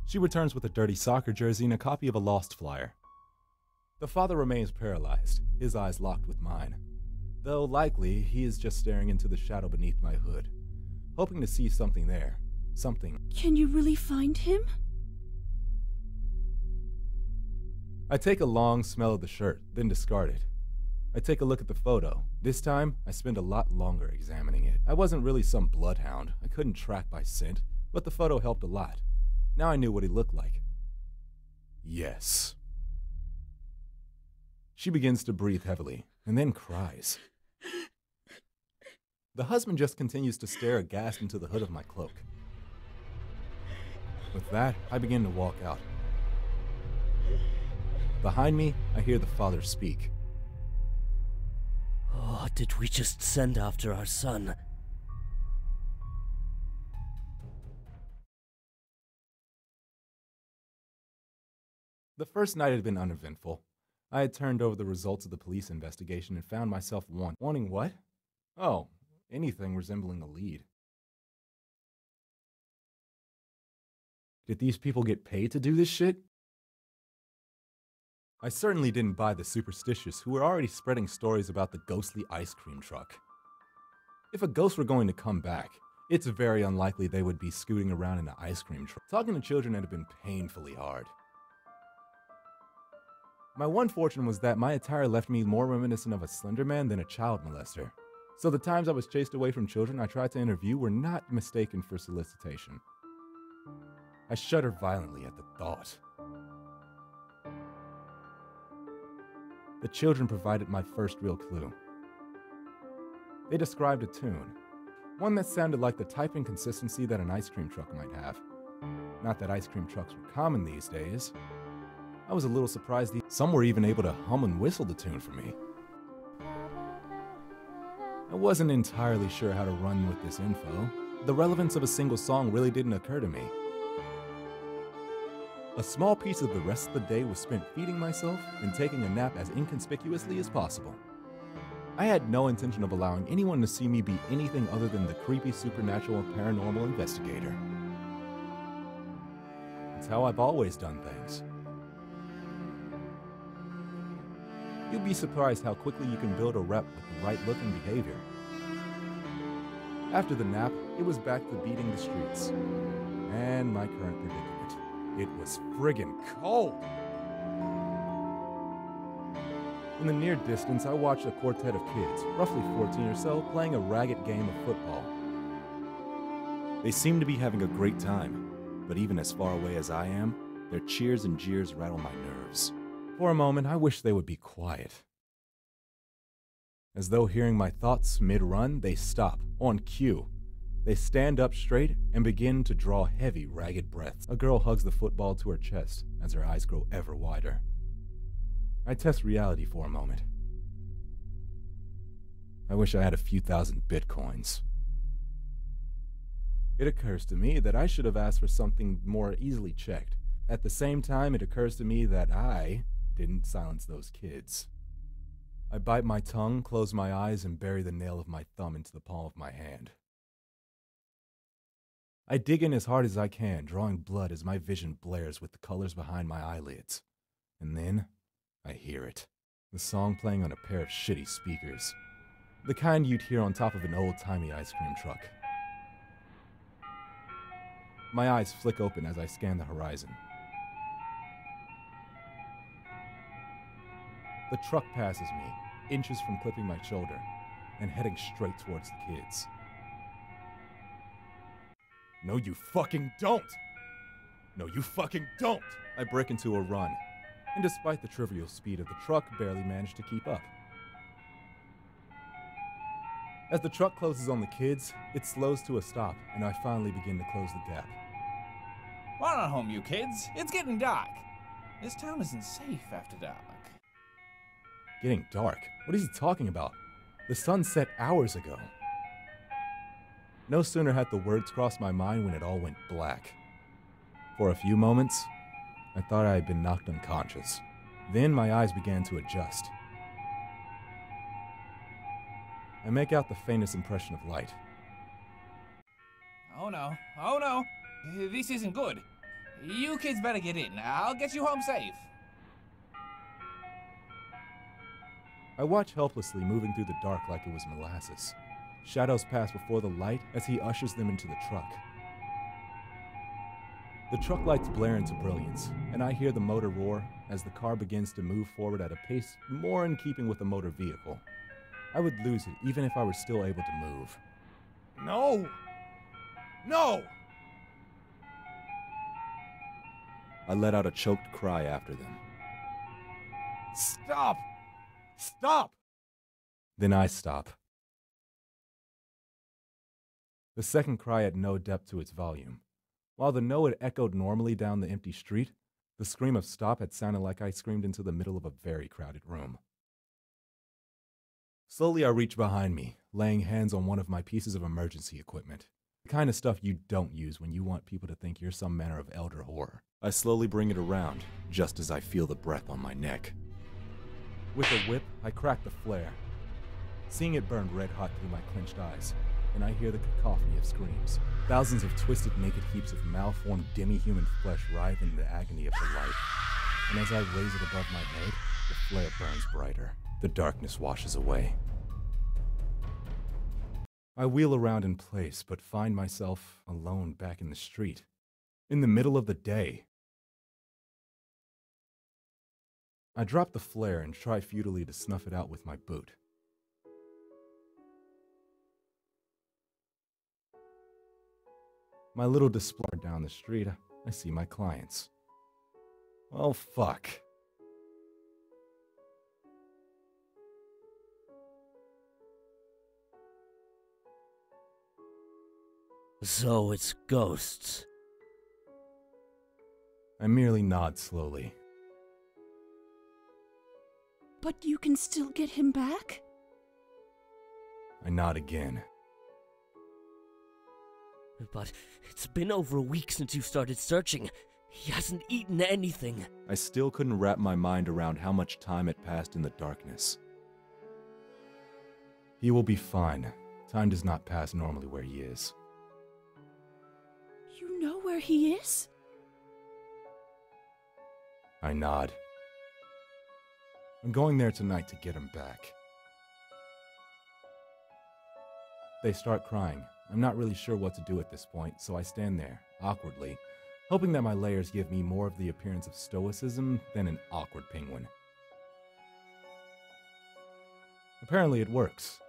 She returns with a dirty soccer jersey and a copy of a Lost flyer. The father remains paralyzed, his eyes locked with mine. Though likely, he is just staring into the shadow beneath my hood, hoping to see something there. Something. Can you really find him? I take a long smell of the shirt, then discard it. I take a look at the photo. This time, I spend a lot longer examining it. I wasn't really some bloodhound. I couldn't track by scent, but the photo helped a lot. Now I knew what he looked like. Yes. She begins to breathe heavily, and then cries. The husband just continues to stare aghast into the hood of my cloak. With that, I begin to walk out. Behind me, I hear the father speak. Oh, did we just send after our son? The first night had been uneventful. I had turned over the results of the police investigation and found myself wanting what? Oh, anything resembling a lead. Did these people get paid to do this shit? I certainly didn't buy the superstitious who were already spreading stories about the ghostly ice cream truck. If a ghost were going to come back, it's very unlikely they would be scooting around in an ice cream truck. Talking to children had been painfully hard. My one fortune was that my attire left me more reminiscent of a Slender Man than a child molester. So the times I was chased away from children I tried to interview were not mistaken for solicitation. I shudder violently at the thought. The children provided my first real clue. They described a tune, one that sounded like the type and consistency that an ice cream truck might have. Not that ice cream trucks were common these days. I was a little surprised some were even able to hum and whistle the tune for me. I wasn't entirely sure how to run with this info. The relevance of a single song really didn't occur to me. A small piece of the rest of the day was spent feeding myself and taking a nap as inconspicuously as possible. I had no intention of allowing anyone to see me be anything other than the creepy supernatural and paranormal investigator. It's how I've always done things. You'd be surprised how quickly you can build a rep with the right look and behavior. After the nap, it was back to beating the streets. And my current predicament. It was friggin' cold! In the near distance, I watched a quartet of kids, roughly 14 or so, playing a ragged game of football. They seemed to be having a great time, but even as far away as I am, their cheers and jeers rattle my nerves. For a moment, I wish they would be quiet. As though hearing my thoughts mid-run, they stop, on cue. They stand up straight and begin to draw heavy, ragged breaths. A girl hugs the football to her chest as her eyes grow ever wider. I test reality for a moment. I wish I had a few thousand bitcoins. It occurs to me that I should have asked for something more easily checked. At the same time, it occurs to me that I didn't silence those kids. I bite my tongue, close my eyes, and bury the nail of my thumb into the palm of my hand. I dig in as hard as I can, drawing blood as my vision blares with the colors behind my eyelids. And then, I hear it. The song playing on a pair of shitty speakers. The kind you'd hear on top of an old-timey ice cream truck. My eyes flick open as I scan the horizon. The truck passes me, inches from clipping my shoulder, and heading straight towards the kids. No, you fucking don't! No, you fucking don't! I break into a run, and despite the trivial speed of the truck, barely manage to keep up. As the truck closes on the kids, it slows to a stop, and I finally begin to close the gap. Run on home, you kids. It's getting dark. This town isn't safe after dark. Getting dark? What is he talking about? The sun set hours ago. No sooner had the words crossed my mind when it all went black. For a few moments, I thought I had been knocked unconscious. Then my eyes began to adjust. I make out the faintest impression of light. Oh no, oh no. This isn't good. You kids better get in. I'll get you home safe. I watch helplessly, moving through the dark like it was molasses. Shadows pass before the light as he ushers them into the truck. The truck lights blare into brilliance, and I hear the motor roar as the car begins to move forward at a pace more in keeping with a motor vehicle. I would lose it even if I were still able to move. No! No! I let out a choked cry after them. Stop! Stop! Then I stop. The second cry had no depth to its volume. While the no had echoed normally down the empty street, the scream of stop had sounded like I screamed into the middle of a very crowded room. Slowly I reach behind me, laying hands on one of my pieces of emergency equipment. The kind of stuff you don't use when you want people to think you're some manner of elder horror. I slowly bring it around, just as I feel the breath on my neck. With a whip, I crack the flare, seeing it burn red hot through my clenched eyes, and I hear the cacophony of screams. Thousands of twisted, naked heaps of malformed, demi-human flesh writhe in the agony of the light. And as I raise it above my head, the flare burns brighter. The darkness washes away. I wheel around in place, but find myself alone back in the street, in the middle of the day. I drop the flare and try futilely to snuff it out with my boot. My little display down the street, I see my clients. Oh, fuck. So it's ghosts. I merely nod slowly. But you can still get him back? I nod again. But it's been over a week since you started searching. He hasn't eaten anything. I still couldn't wrap my mind around how much time had passed in the darkness. He will be fine. Time does not pass normally where he is. You know where he is? I nod. I'm going there tonight to get him back. They start crying. I'm not really sure what to do at this point, so I stand there, awkwardly, hoping that my layers give me more of the appearance of stoicism than an awkward penguin. Apparently it works.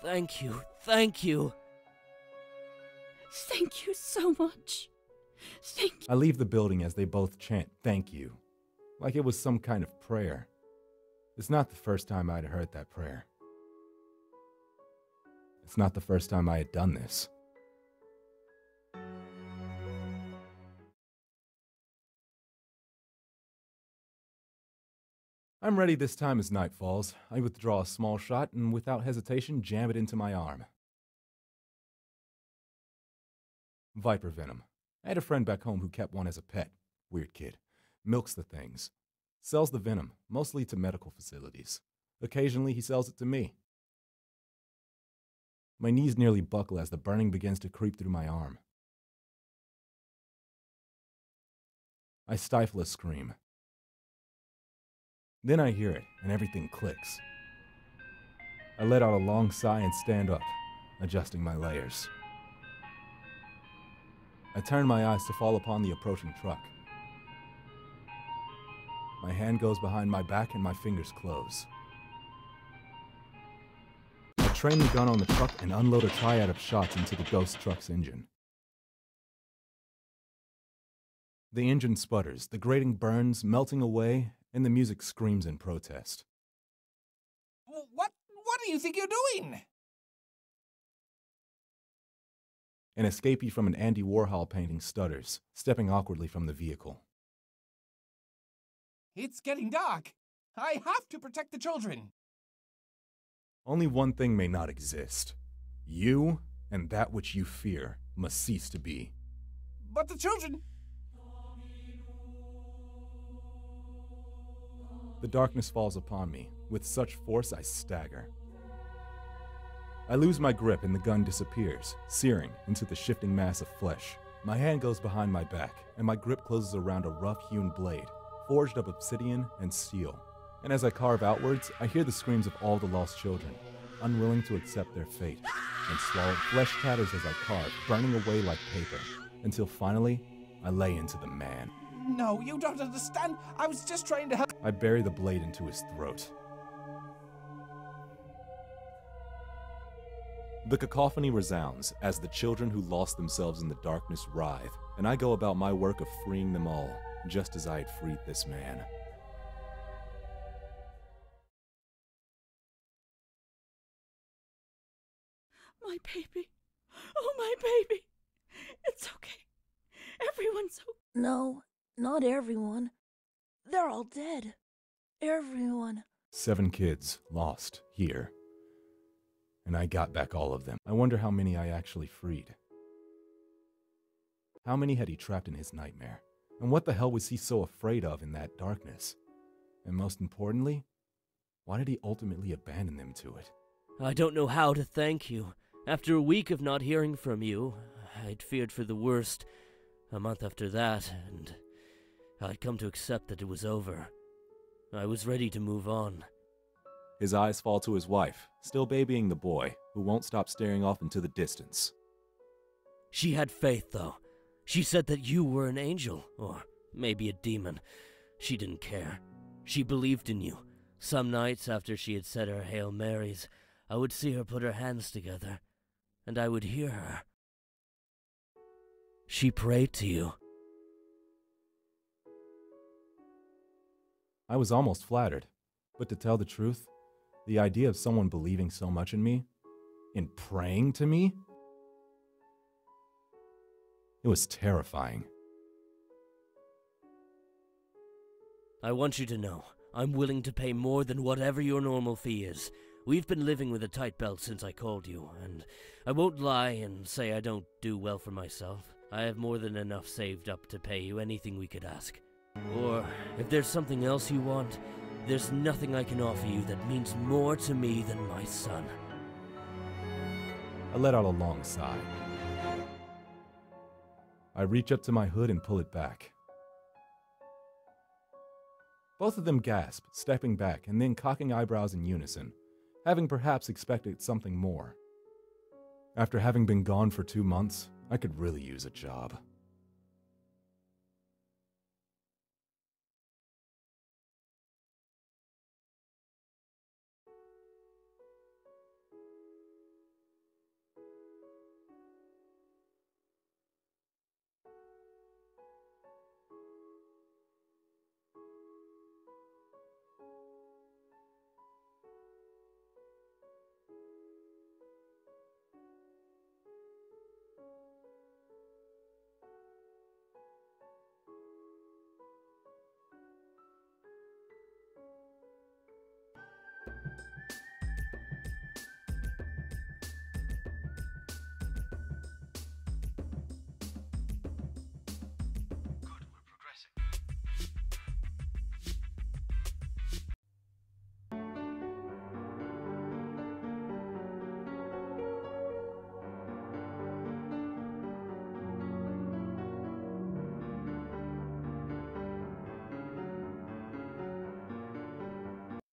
Thank you. Thank you. Thank you so much. Thank you. I leave the building as they both chant thank you, like it was some kind of prayer. It's not the first time I'd heard that prayer. It's not the first time I had done this. I'm ready this time as night falls. I withdraw a small shot and without hesitation jam it into my arm. Viper venom. I had a friend back home who kept one as a pet. Weird kid. Milks the things. Sells the venom, mostly to medical facilities. Occasionally he sells it to me. My knees nearly buckle as the burning begins to creep through my arm. I stifle a scream. Then I hear it, and everything clicks. I let out a long sigh and stand up, adjusting my layers. I turn my eyes to fall upon the approaching truck. My hand goes behind my back and my fingers close. I train the gun on the truck and unload a triad of shots into the ghost truck's engine. The engine sputters, the grating burns, melting away, and the music screams in protest. What do you think you're doing? An escapee from an Andy Warhol painting stutters, stepping awkwardly from the vehicle. It's getting dark. I have to protect the children. Only one thing may not exist. You and that which you fear must cease to be. But the children... The darkness falls upon me. With such force, I stagger. I lose my grip and the gun disappears, searing into the shifting mass of flesh. My hand goes behind my back, and my grip closes around a rough-hewn blade, forged of obsidian and steel. And as I carve outwards, I hear the screams of all the lost children, unwilling to accept their fate, and swallowed flesh tatters as I carve, burning away like paper, until finally, I lay into the man. No, you don't understand. I was just trying to help. I bury the blade into his throat. The cacophony resounds as the children who lost themselves in the darkness writhe, and I go about my work of freeing them all, just as I had freed this man. My baby. Oh, my baby. It's okay. Everyone's okay. No, not everyone. They're all dead. Everyone. 7 kids lost here. And I got back all of them. I wonder how many I actually freed. How many had he trapped in his nightmare? And what the hell was he so afraid of in that darkness? And most importantly, why did he ultimately abandon them to it? I don't know how to thank you. After a week of not hearing from you, I'd feared for the worst. A month after that, and I'd come to accept that it was over. I was ready to move on. His eyes fall to his wife, still babying the boy, who won't stop staring off into the distance. She had faith, though. She said that you were an angel, or maybe a demon. She didn't care. She believed in you. Some nights after she had said her Hail Marys, I would see her put her hands together, and I would hear her. She prayed to you. I was almost flattered, but to tell the truth, the idea of someone believing so much in me, in praying to me, it was terrifying. I want you to know, I'm willing to pay more than whatever your normal fee is. We've been living with a tight belt since I called you, and I won't lie and say I don't do well for myself. I have more than enough saved up to pay you anything we could ask. Or, if there's something else you want, There's nothing I can offer you that means more to me than my son. I let out a long sigh. I reach up to my hood and pull it back. Both of them gasp, stepping back and then cocking eyebrows in unison, having perhaps expected something more. After having been gone for 2 months, I could really use a job.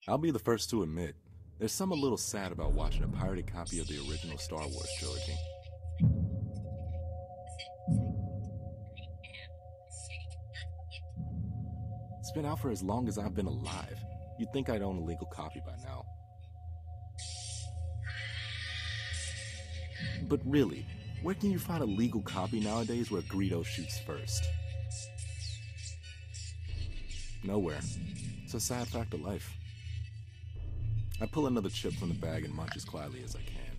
I'll be the first to admit, there's something a little sad about watching a pirated copy of the original Star Wars trilogy. It's been out for as long as I've been alive. You'd think I'd own a legal copy by now. But really, where can you find a legal copy nowadays where Greedo shoots first? Nowhere. It's a sad fact of life. I pull another chip from the bag and munch as quietly as I can.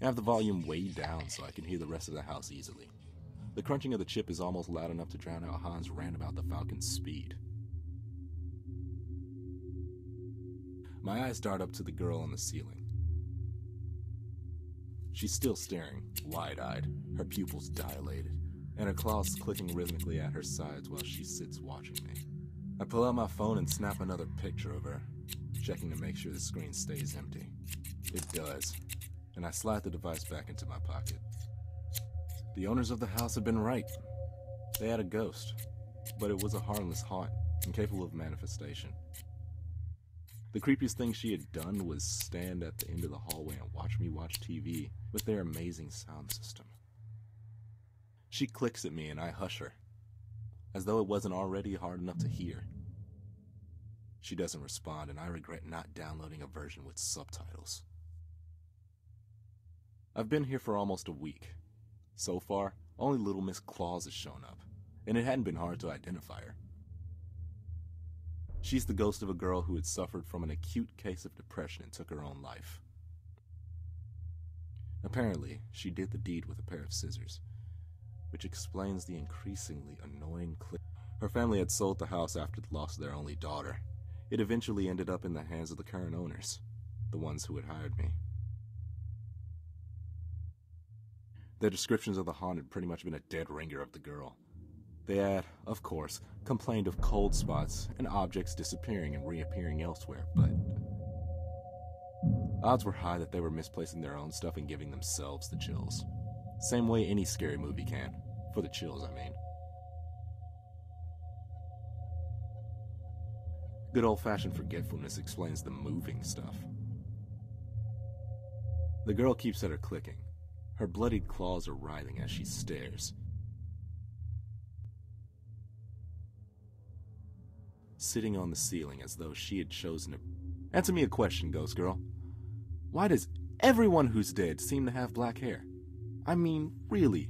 I have the volume way down so I can hear the rest of the house easily. The crunching of the chip is almost loud enough to drown out Han's rant about the Falcon's speed. My eyes dart up to the girl on the ceiling. She's still staring, wide-eyed, her pupils dilated, and her claws clicking rhythmically at her sides while she sits watching me. I pull out my phone and snap another picture of her, checking to make sure the screen stays empty. It does, and I slide the device back into my pocket. The owners of the house had been right. They had a ghost, but it was a harmless haunt, incapable of manifestation. The creepiest thing she had done was stand at the end of the hallway and watch me watch TV with their amazing sound system. She clicks at me and I hush her, as though it wasn't already hard enough to hear. She doesn't respond, and I regret not downloading a version with subtitles. I've been here for almost a week. So far, only Little Miss Claus has shown up, and it hadn't been hard to identify her. She's the ghost of a girl who had suffered from an acute case of depression and took her own life. Apparently, she did the deed with a pair of scissors, which explains the increasingly annoying clip. Her family had sold the house after the loss of their only daughter. It eventually ended up in the hands of the current owners, the ones who had hired me. Their descriptions of the haunt had pretty much been a dead ringer of the girl. They had, of course, complained of cold spots and objects disappearing and reappearing elsewhere, but odds were high that they were misplacing their own stuff and giving themselves the chills. Same way any scary movie can. For the chills, I mean. Good old-fashioned forgetfulness explains the moving stuff. The girl keeps at her clicking. Her bloodied claws are writhing as she stares. Sitting on the ceiling as though she had chosen to... Answer me a question, ghost girl. Why does everyone who's dead seem to have black hair? I mean, really.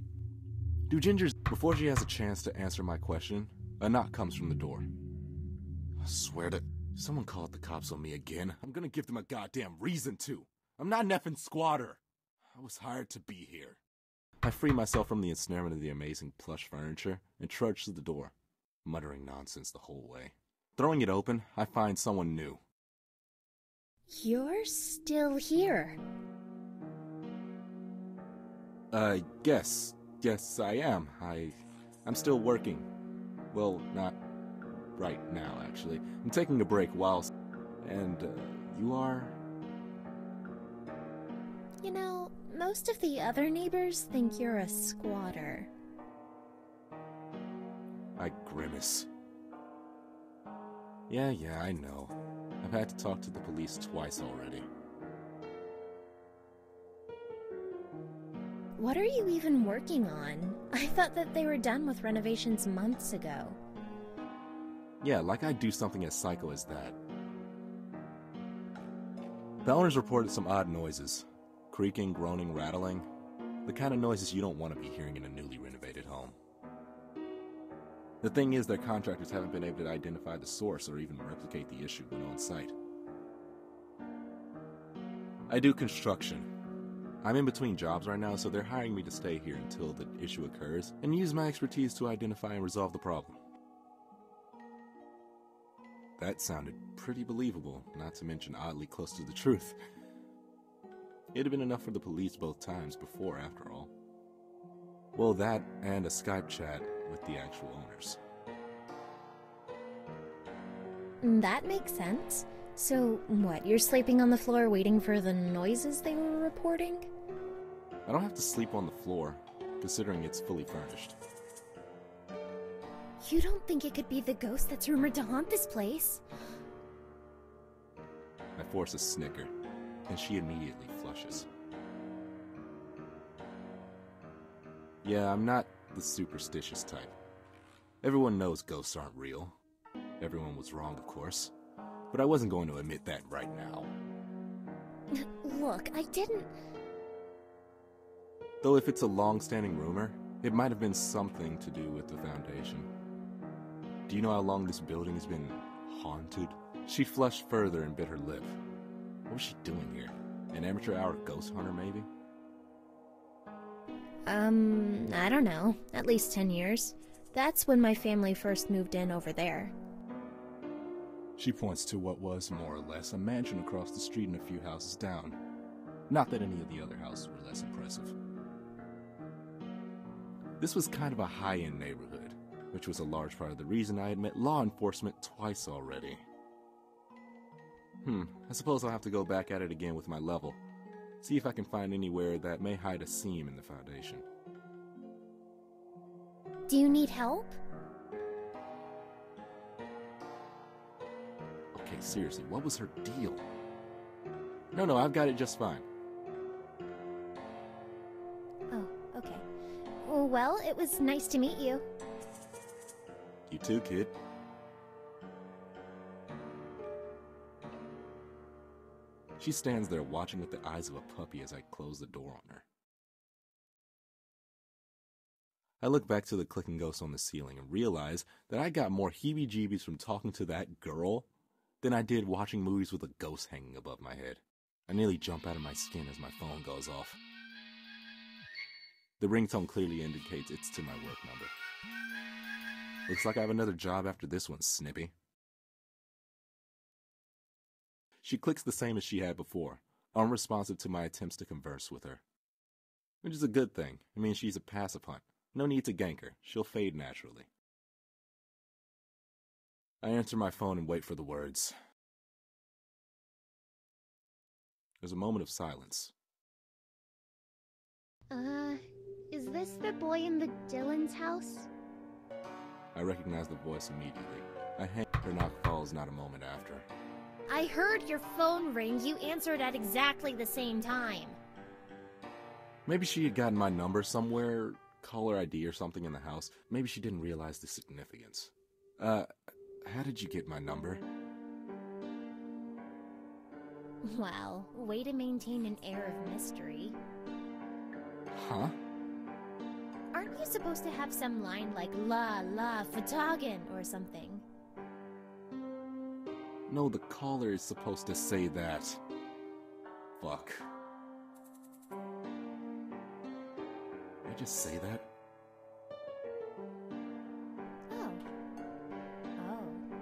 Do gingers... Before she has a chance to answer my question, a knock comes from the door. I swear to... Someone called the cops on me again. I'm gonna give them a goddamn reason to. I'm not an effing squatter. I was hired to be here. I free myself from the ensnarement of the amazing plush furniture and trudge to the door, muttering nonsense the whole way. Throwing it open, I find someone new. You're still here. Yes, I am. I'm still working. Well, not right now, actually. I'm taking a break whilst... And, you are... You know, most of the other neighbors think you're a squatter. I grimace. Yeah, I know. I've had to talk to the police twice already. What are you even working on? I thought that they were done with renovations months ago. Yeah, like I'd do something as psycho as that. The owners reported some odd noises. Creaking, groaning, rattling. The kind of noises you don't want to be hearing in a newly renovated home. The thing is, their contractors haven't been able to identify the source or even replicate the issue when on site. I do construction. I'm in between jobs right now, so they're hiring me to stay here until the issue occurs and use my expertise to identify and resolve the problem. That sounded pretty believable, not to mention oddly close to the truth. It'd have been enough for the police both times before, after all. Well, that and a Skype chat with the actual owners. That makes sense. So, what, you're sleeping on the floor waiting for the noises they were reporting? I don't have to sleep on the floor, considering it's fully furnished. You don't think it could be the ghost that's rumored to haunt this place? I force a snicker, and she immediately flushes. Yeah, I'm not the superstitious type. Everyone knows ghosts aren't real. Everyone was wrong, of course. But I wasn't going to admit that right now. Look, I didn't... Though if it's a long-standing rumor, it might have been something to do with the foundation. Do you know how long this building has been haunted? She flushed further and bit her lip. What was she doing here? An amateur hour ghost hunter, maybe? I don't know. At least 10 years. That's when my family first moved in over there. She points to what was, more or less, a mansion across the street and a few houses down. Not that any of the other houses were less impressive. This was kind of a high-end neighborhood, which was a large part of the reason I had met law enforcement twice already. I suppose I'll have to go back at it again with my level. See if I can find anywhere that may hide a seam in the foundation. Do you need help? Okay, seriously, what was her deal? No, I've got it just fine. Oh, okay. Well, it was nice to meet you. You too, kid. She stands there watching with the eyes of a puppy as I close the door on her. I look back to the clicking ghost on the ceiling and realize that I got more heebie-jeebies from talking to that girl than I did watching movies with a ghost hanging above my head. I nearly jump out of my skin as my phone goes off. The ringtone clearly indicates it's to my work number. Looks like I have another job after this one, Snippy. She clicks the same as she had before, unresponsive to my attempts to converse with her. Which is a good thing. It means she's a passive hunt. No need to gank her. She'll fade naturally. I answer my phone and wait for the words. There's a moment of silence. Is this the boy in the Dylan's house? I recognize the voice immediately. I hang. Her knock falls not a moment after. I heard your phone ring. You answered at exactly the same time. Maybe she had gotten my number somewhere, caller ID or something in the house. Maybe she didn't realize the significance. How did you get my number? Wow, way to maintain an air of mystery. Huh? Aren't you supposed to have some line like La La Fatagan or something? No, the caller is supposed to say that. Fuck. Did I just say that? Oh.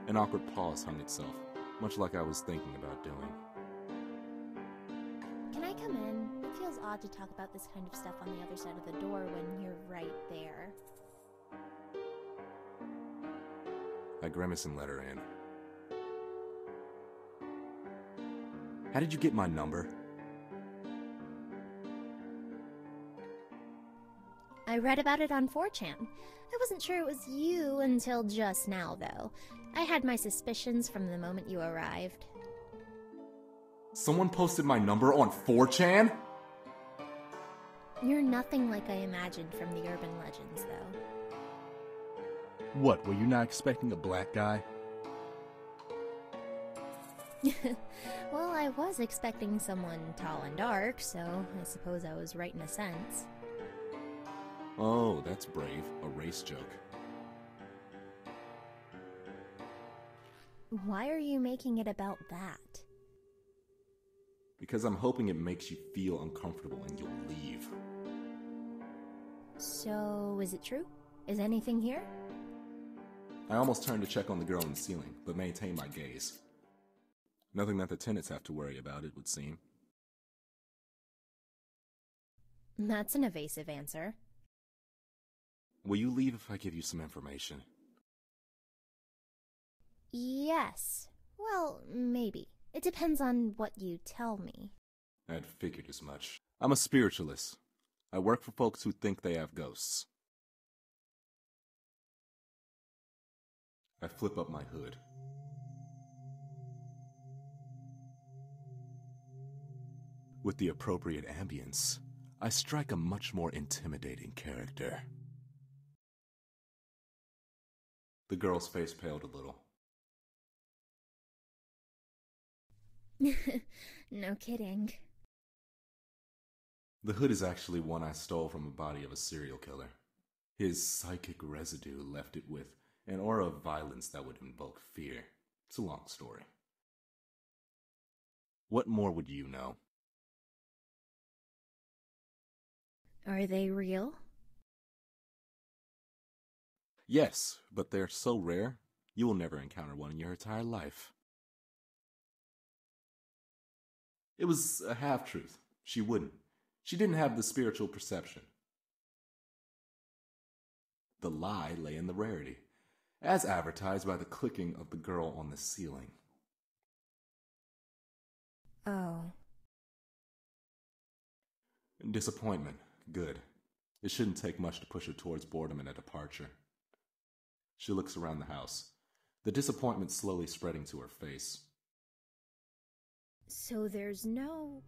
An awkward pause hung itself, much like I was thinking about doing. Can I come in? It feels odd to talk about this kind of stuff on the other side of the door when you're right there. I I grimace and let her in. How did you get my number? I read about it on 4chan. I wasn't sure it was you until just now, though. I had my suspicions from the moment you arrived. Someone posted my number on 4chan? You're nothing like I imagined from the urban legends, though. What, were you not expecting a black guy? Well, I was expecting someone tall and dark, so I suppose I was right in a sense. Oh, that's brave. A race joke. Why are you making it about that? Because I'm hoping it makes you feel uncomfortable and you'll leave. So, is it true? Is anything here? I almost turned to check on the girl in the ceiling, but maintained my gaze. Nothing that the tenants have to worry about, it would seem. That's an evasive answer. Will you leave if I give you some information? Yes. Well, maybe. It depends on what you tell me. I'd figured as much. I'm a spiritualist. I work for folks who think they have ghosts. I flip up my hood. With the appropriate ambience, I strike a much more intimidating character. The girl's face paled a little. No kidding. The hood is actually one I stole from the body of a serial killer. His psychic residue left it with an aura of violence that would invoke fear. It's a long story. What more would you know? Are they real? Yes, but they're so rare, you will never encounter one in your entire life. It was a half-truth. She wouldn't. She didn't have the spiritual perception. The lie lay in the rarity, as advertised by the clicking of the girl on the ceiling. Oh. Disappointment. Good. It shouldn't take much to push her towards boredom and a departure. She looks around the house, the disappointment slowly spreading to her face. So there's no...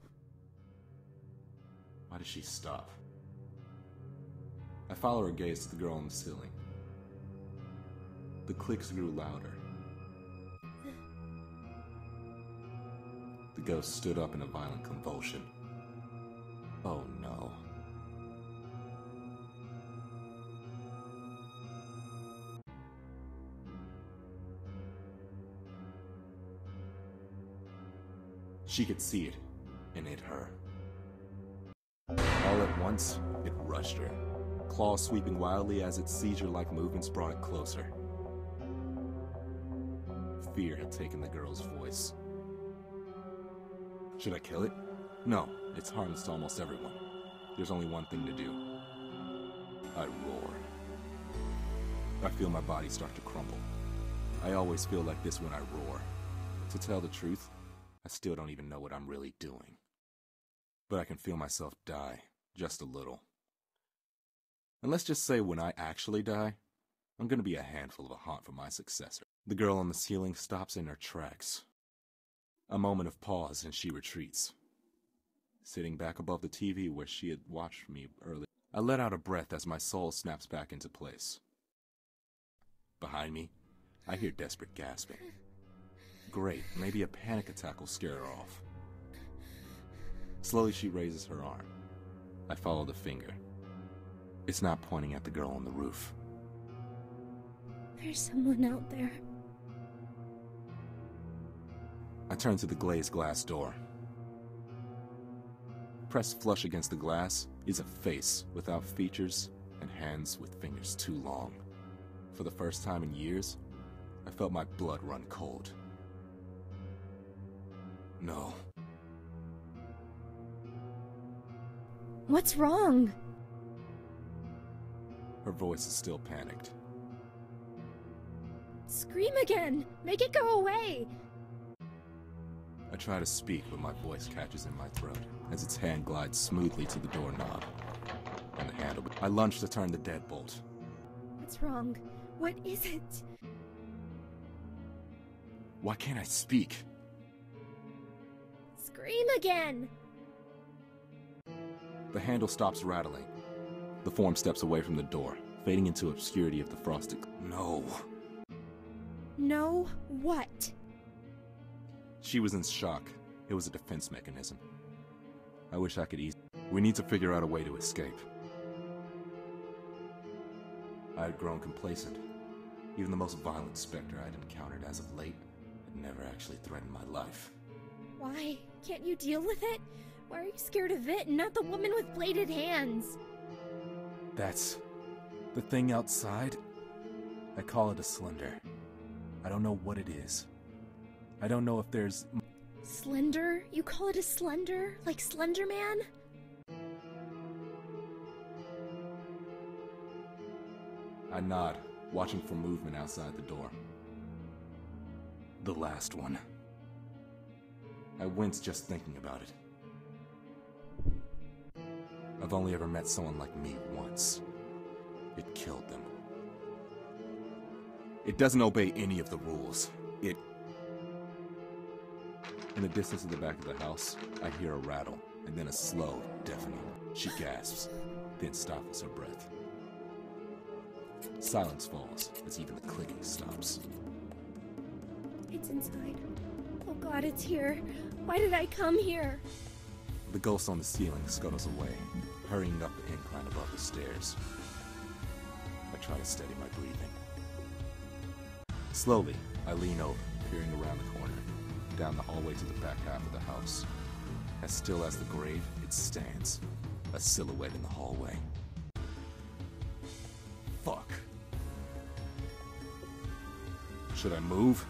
Why does she stop? I follow her gaze to the girl on the ceiling. The clicks grew louder. The ghost stood up in a violent convulsion. Oh no. She could see it, and it her. All at once, it rushed her, claws sweeping wildly as its seizure-like movements brought it closer. Fear had taken the girl's voice. Should I kill it? No, it's harmless to almost everyone. There's only one thing to do. I roar. I feel my body start to crumble. I always feel like this when I roar. To tell the truth, I still don't even know what I'm really doing. But I can feel myself die, just a little. And let's just say when I actually die, I'm gonna be a handful of a haunt for my successor. The girl on the ceiling stops in her tracks. A moment of pause and she retreats. Sitting back above the TV where she had watched me earlier, I let out a breath as my soul snaps back into place. Behind me, I hear desperate gasping. Great, maybe a panic attack will scare her off. Slowly she raises her arm. I follow the finger. It's not pointing at the girl on the roof. There's someone out there. I turn to the glazed glass door. Pressed flush against the glass is a face without features and hands with fingers too long. For the first time in years, I felt my blood run cold. No. What's wrong? Her voice is still panicked. Scream again! Make it go away! I try to speak, but my voice catches in my throat as its hand glides smoothly to the doorknob and the handle. I lunge to turn the deadbolt. What's wrong? What is it? Why can't I speak? Scream again! The handle stops rattling. The form steps away from the door, fading into obscurity of the frosted... No. No, what? She was in shock. It was a defense mechanism. I wish I could ease... We need to figure out a way to escape. I had grown complacent. Even the most violent specter I'd encountered as of late had never actually threatened my life. Why? Can't you deal with it? Why are you scared of it and not the woman with bladed hands? That's... the thing outside? I call it a slender. I don't know what it is. I don't know if there's... Slender? You call it a slender? Like Slender Man? I nod, watching for movement outside the door. The last one. I wince just thinking about it. I've only ever met someone like me once. It killed them. It doesn't obey any of the rules. It... In the distance of the back of the house, I hear a rattle, and then a slow, deafening. She gasps, then stifles her breath. Silence falls as even the clicking stops. It's inside. Oh God, it's here. Why did I come here? The ghost on the ceiling scuttles away, hurrying up the incline above the stairs. I try to steady my breathing. Slowly, I lean over, peering around the corner, down the hallway to the back half of the house. As still as the grave, it stands, a silhouette in the hallway. Fuck. Should I move?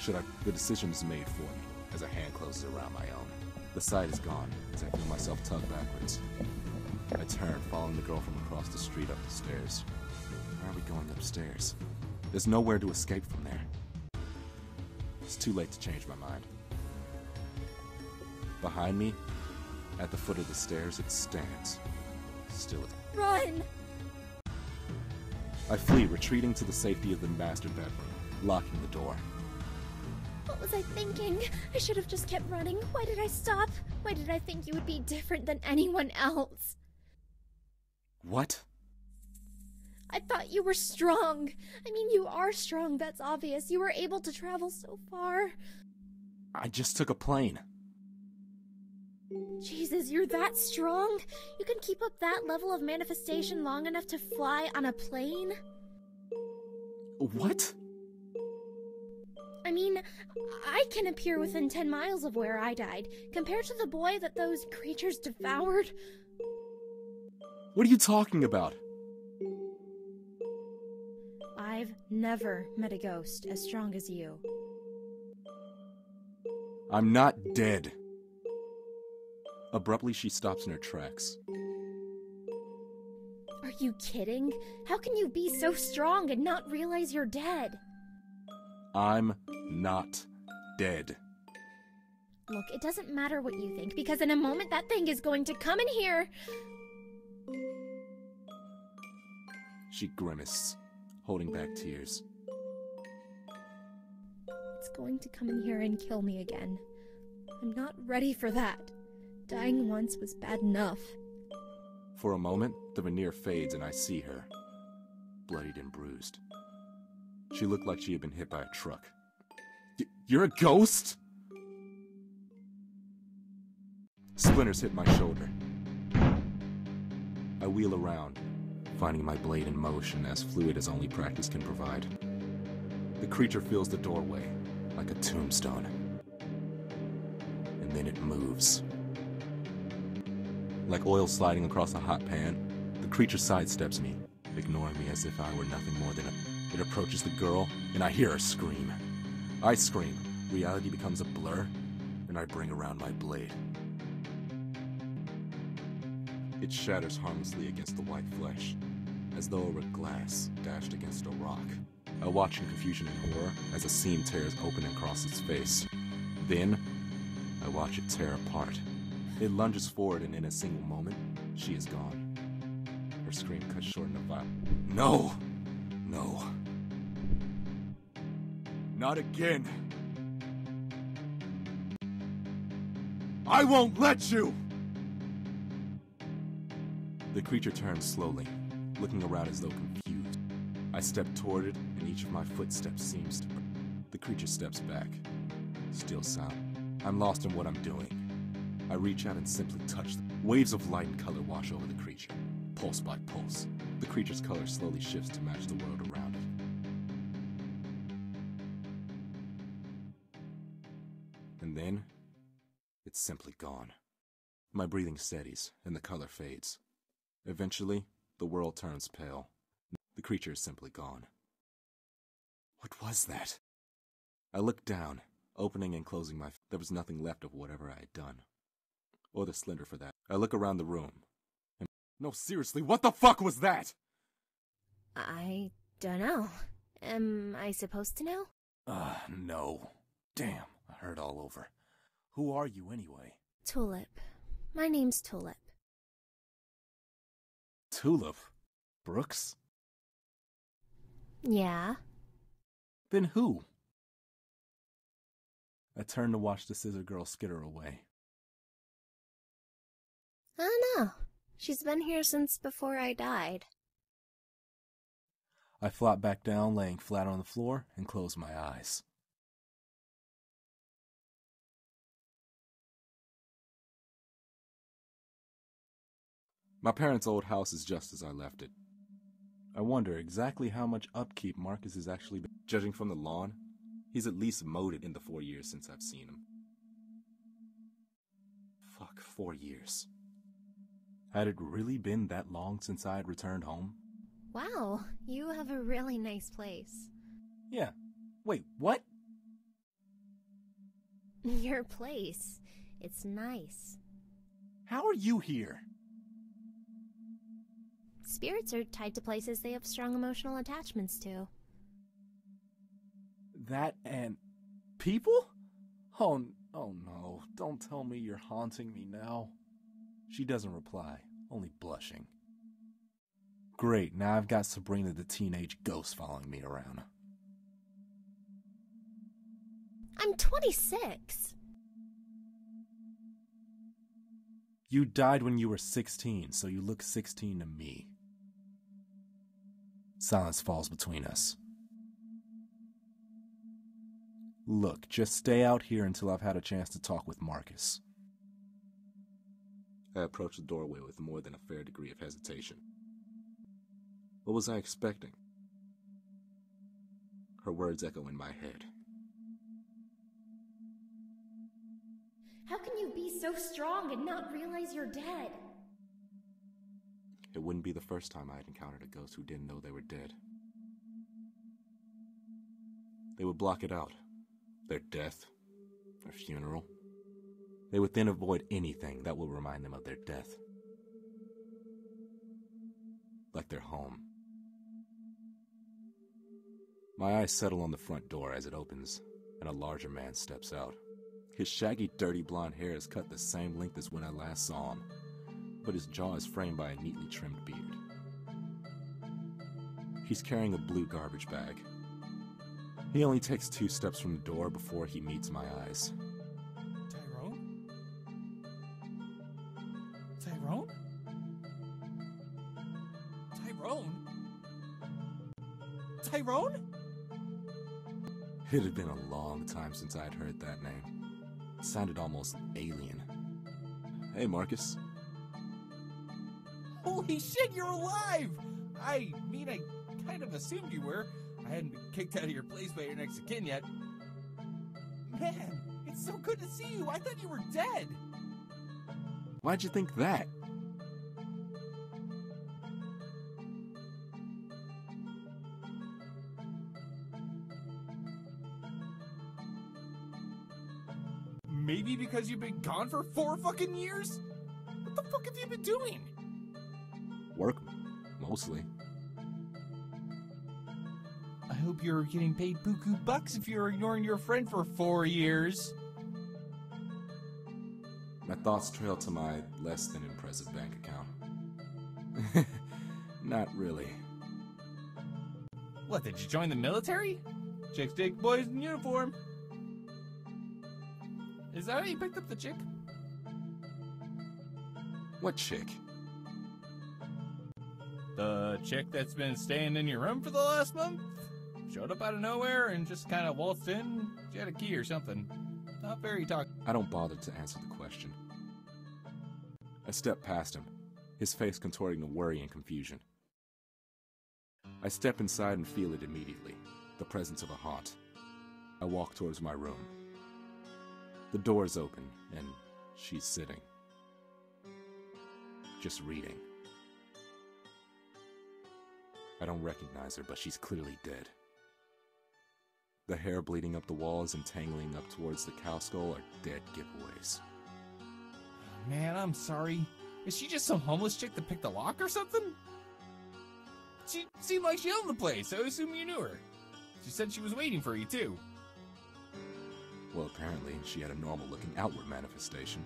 Should I? The decision is made for me as a hand closes around my own. The sight is gone as I feel myself tug backwards. I turn, following the girl from across the street up the stairs. Why are we going upstairs? There's nowhere to escape from there. It's too late to change my mind. Behind me, at the foot of the stairs, it stands. Still as... Run! I flee, retreating to the safety of the master bedroom, locking the door. What was I thinking? I should have just kept running. Why did I stop? Why did I think you would be different than anyone else? What? I thought you were strong. I mean, you are strong, that's obvious. You were able to travel so far. I just took a plane. Jesus, you're that strong? You can keep up that level of manifestation long enough to fly on a plane? What? I mean, I can appear within 10 miles of where I died, compared to the boy that those creatures devoured. What are you talking about? I've never met a ghost as strong as you. I'm not dead. Abruptly, she stops in her tracks. Are you kidding? How can you be so strong and not realize you're dead? I'm not dead. Look, it doesn't matter what you think, because in a moment that thing is going to come in here. She grimaced, holding back tears. It's going to come in here and kill me again. I'm not ready for that. Dying once was bad enough. For a moment, the veneer fades and I see her, bloodied and bruised. She looked like she had been hit by a truck. You're a ghost? Splinters hit my shoulder. I wheel around, finding my blade in motion as fluid as only practice can provide. The creature fills the doorway like a tombstone. And then it moves. Like oil sliding across a hot pan, the creature sidesteps me, ignoring me as if I were nothing more than a... It approaches the girl, and I hear her scream. I scream. Reality becomes a blur, and I bring around my blade. It shatters harmlessly against the white flesh, as though it were glass dashed against a rock. I watch in confusion and horror as a seam tears open across its face. Then, I watch it tear apart. It lunges forward, and in a single moment, she is gone. Her scream cuts short in a violent. No! No. Not again! I won't let you! The creature turns slowly, looking around as though confused. I step toward it, and each of my footsteps seems to break. The creature steps back, still silent. I'm lost in what I'm doing. I reach out and simply touch them. Waves of light and color wash over the creature, pulse by pulse. The creature's color slowly shifts to match the world around it. And then, it's simply gone. My breathing steadies, and the color fades. Eventually, the world turns pale. The creature is simply gone. What was that? I looked down, opening and closing my... There was nothing left of whatever I had done. Or the slender for that. I look around the room. And... No, seriously, what the fuck was that? I don't know. Am I supposed to know? No. Damn, I hurt all over. Who are you anyway? Tulip. My name's Tulip. Tulip? Brooks? Yeah? Then who? I turn to watch the scissor girl skitter away. I don't know. She's been here since before I died. I flop back down, laying flat on the floor, and close my eyes. My parents' old house is just as I left it. I wonder exactly how much upkeep Marcus has actually been. Judging from the lawn, he's at least mowed it in the 4 years since I've seen him. Fuck, 4 years. Had it really been that long since I had returned home? Wow, you have a really nice place. Yeah. Wait, what? Your place. It's nice. How are you here? Spirits are tied to places they have strong emotional attachments to. That and people? Oh no, don't tell me you're haunting me now. She doesn't reply, only blushing. Great, now I've got Sabrina the teenage ghost following me around. I'm 26. You died when you were 16, so you look 16 to me. Silence falls between us. Look, just stay out here until I've had a chance to talk with Marcus. I approached the doorway with more than a fair degree of hesitation. What was I expecting? Her words echo in my head. How can you be so strong and not realize you're dead? It wouldn't be the first time I had encountered a ghost who didn't know they were dead. They would block it out. Their death, their funeral. They would then avoid anything that would remind them of their death. Like their home. My eyes settle on the front door as it opens, and a larger man steps out. His shaggy, dirty blonde hair is cut the same length as when I last saw him, but his jaw is framed by a neatly trimmed beard. He's carrying a blue garbage bag. He only takes 2 steps from the door before he meets my eyes. Tyrone? Tyrone? Tyrone? Tyrone? It had been a long time since I had heard that name. It sounded almost alien. Hey, Marcus. Holy shit, you're alive! I mean, I kind of assumed you were. I hadn't been kicked out of your place by your next of kin yet. Man, it's so good to see you. I thought you were dead. Why'd you think that? Maybe because you've been gone for 4 fucking years? What the fuck have you been doing? Work, mostly. I hope you're getting paid buku bucks if you're ignoring your friend for 4 years. My thoughts trail to my less than impressive bank account. Not really. What, did you join the military? Chicks take boys in uniform. Is that how you picked up the chick? What chick? The chick that's been staying in your room for the last month? Showed up out of nowhere and just kind of waltzed in. She had a key or something. Not very talkative. I don't bother to answer the question. I step past him, his face contorting in worry and confusion. I step inside and feel it immediately, the presence of a haunt. I walk towards my room. The door is open, and she's sitting. Just reading. I don't recognize her, but she's clearly dead. The hair bleeding up the walls and tangling up towards the cow skull are dead giveaways. Man, I'm sorry. Is she just some homeless chick that picked a lock or something? She seemed like she owned the place, so I assume you knew her. She said she was waiting for you, too. Well, apparently, she had a normal-looking outward manifestation.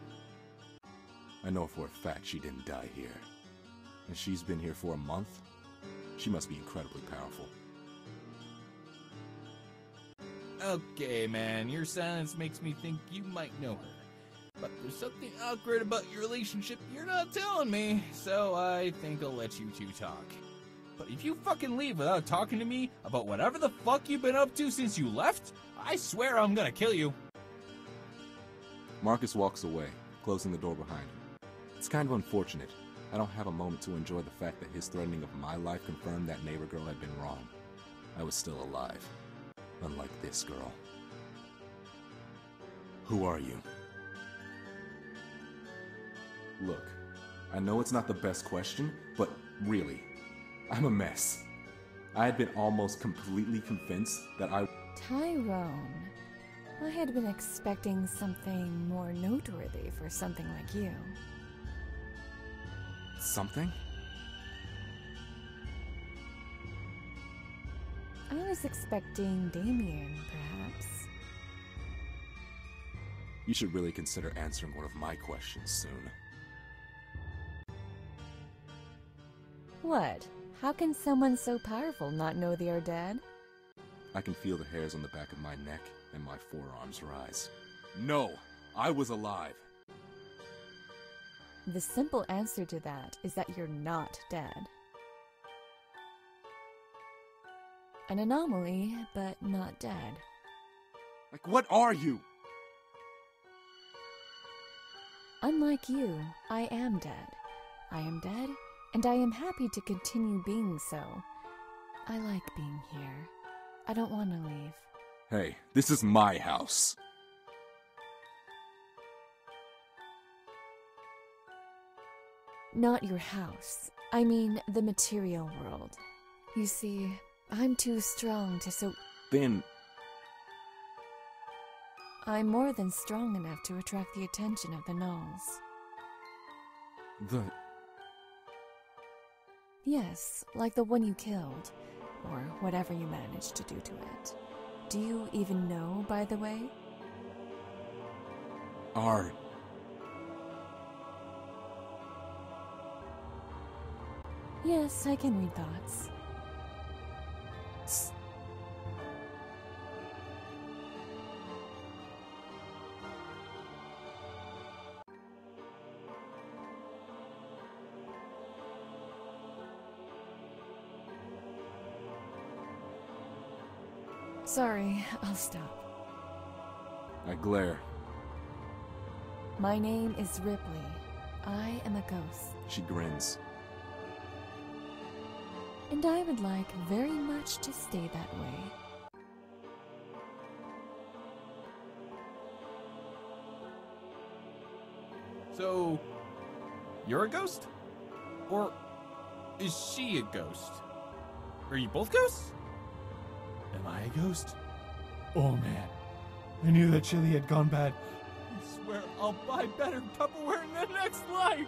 I know for a fact she didn't die here. And she's been here for a month? She must be incredibly powerful. Okay, man, your silence makes me think you might know her. But there's something awkward about your relationship you're not telling me, so I think I'll let you two talk. But if you fucking leave without talking to me about whatever the fuck you've been up to since you left, I swear I'm gonna kill you. Marcus walks away, closing the door behind him. It's kind of unfortunate. I don't have a moment to enjoy the fact that his threatening of my life confirmed that neighbor girl had been wrong. I was still alive. Unlike this girl. Who are you? Look, I know it's not the best question, but really, I'm a mess. I had been almost completely convinced that Tyrone. I had been expecting something more noteworthy for something like you. Something? I was expecting Damien, perhaps. You should really consider answering one of my questions soon. What? How can someone so powerful not know they are dead? I can feel the hairs on the back of my neck and my forearms rise. No! I was alive! The simple answer to that is that you're not dead. An anomaly, but not dead. Like, what are you? Unlike you, I am dead. I am dead, and I am happy to continue being so. I like being here. I don't want to leave. Hey, this is my house. Not your house. I mean, the material world. You see, I'm too strong to Then... I'm more than strong enough to attract the attention of the gnolls. Yes, like the one you killed. Or whatever you managed to do to it. Do you even know, by the way? Yes, I can read thoughts. Sorry, I'll stop. I glare. My name is Ripley. I am a ghost. She grins. And I would like very much to stay that way. So, you're a ghost? Or is she a ghost? Are you both ghosts? Am I a ghost? Oh man, I knew that chili had gone bad. I swear I'll buy better Tupperware in the next life!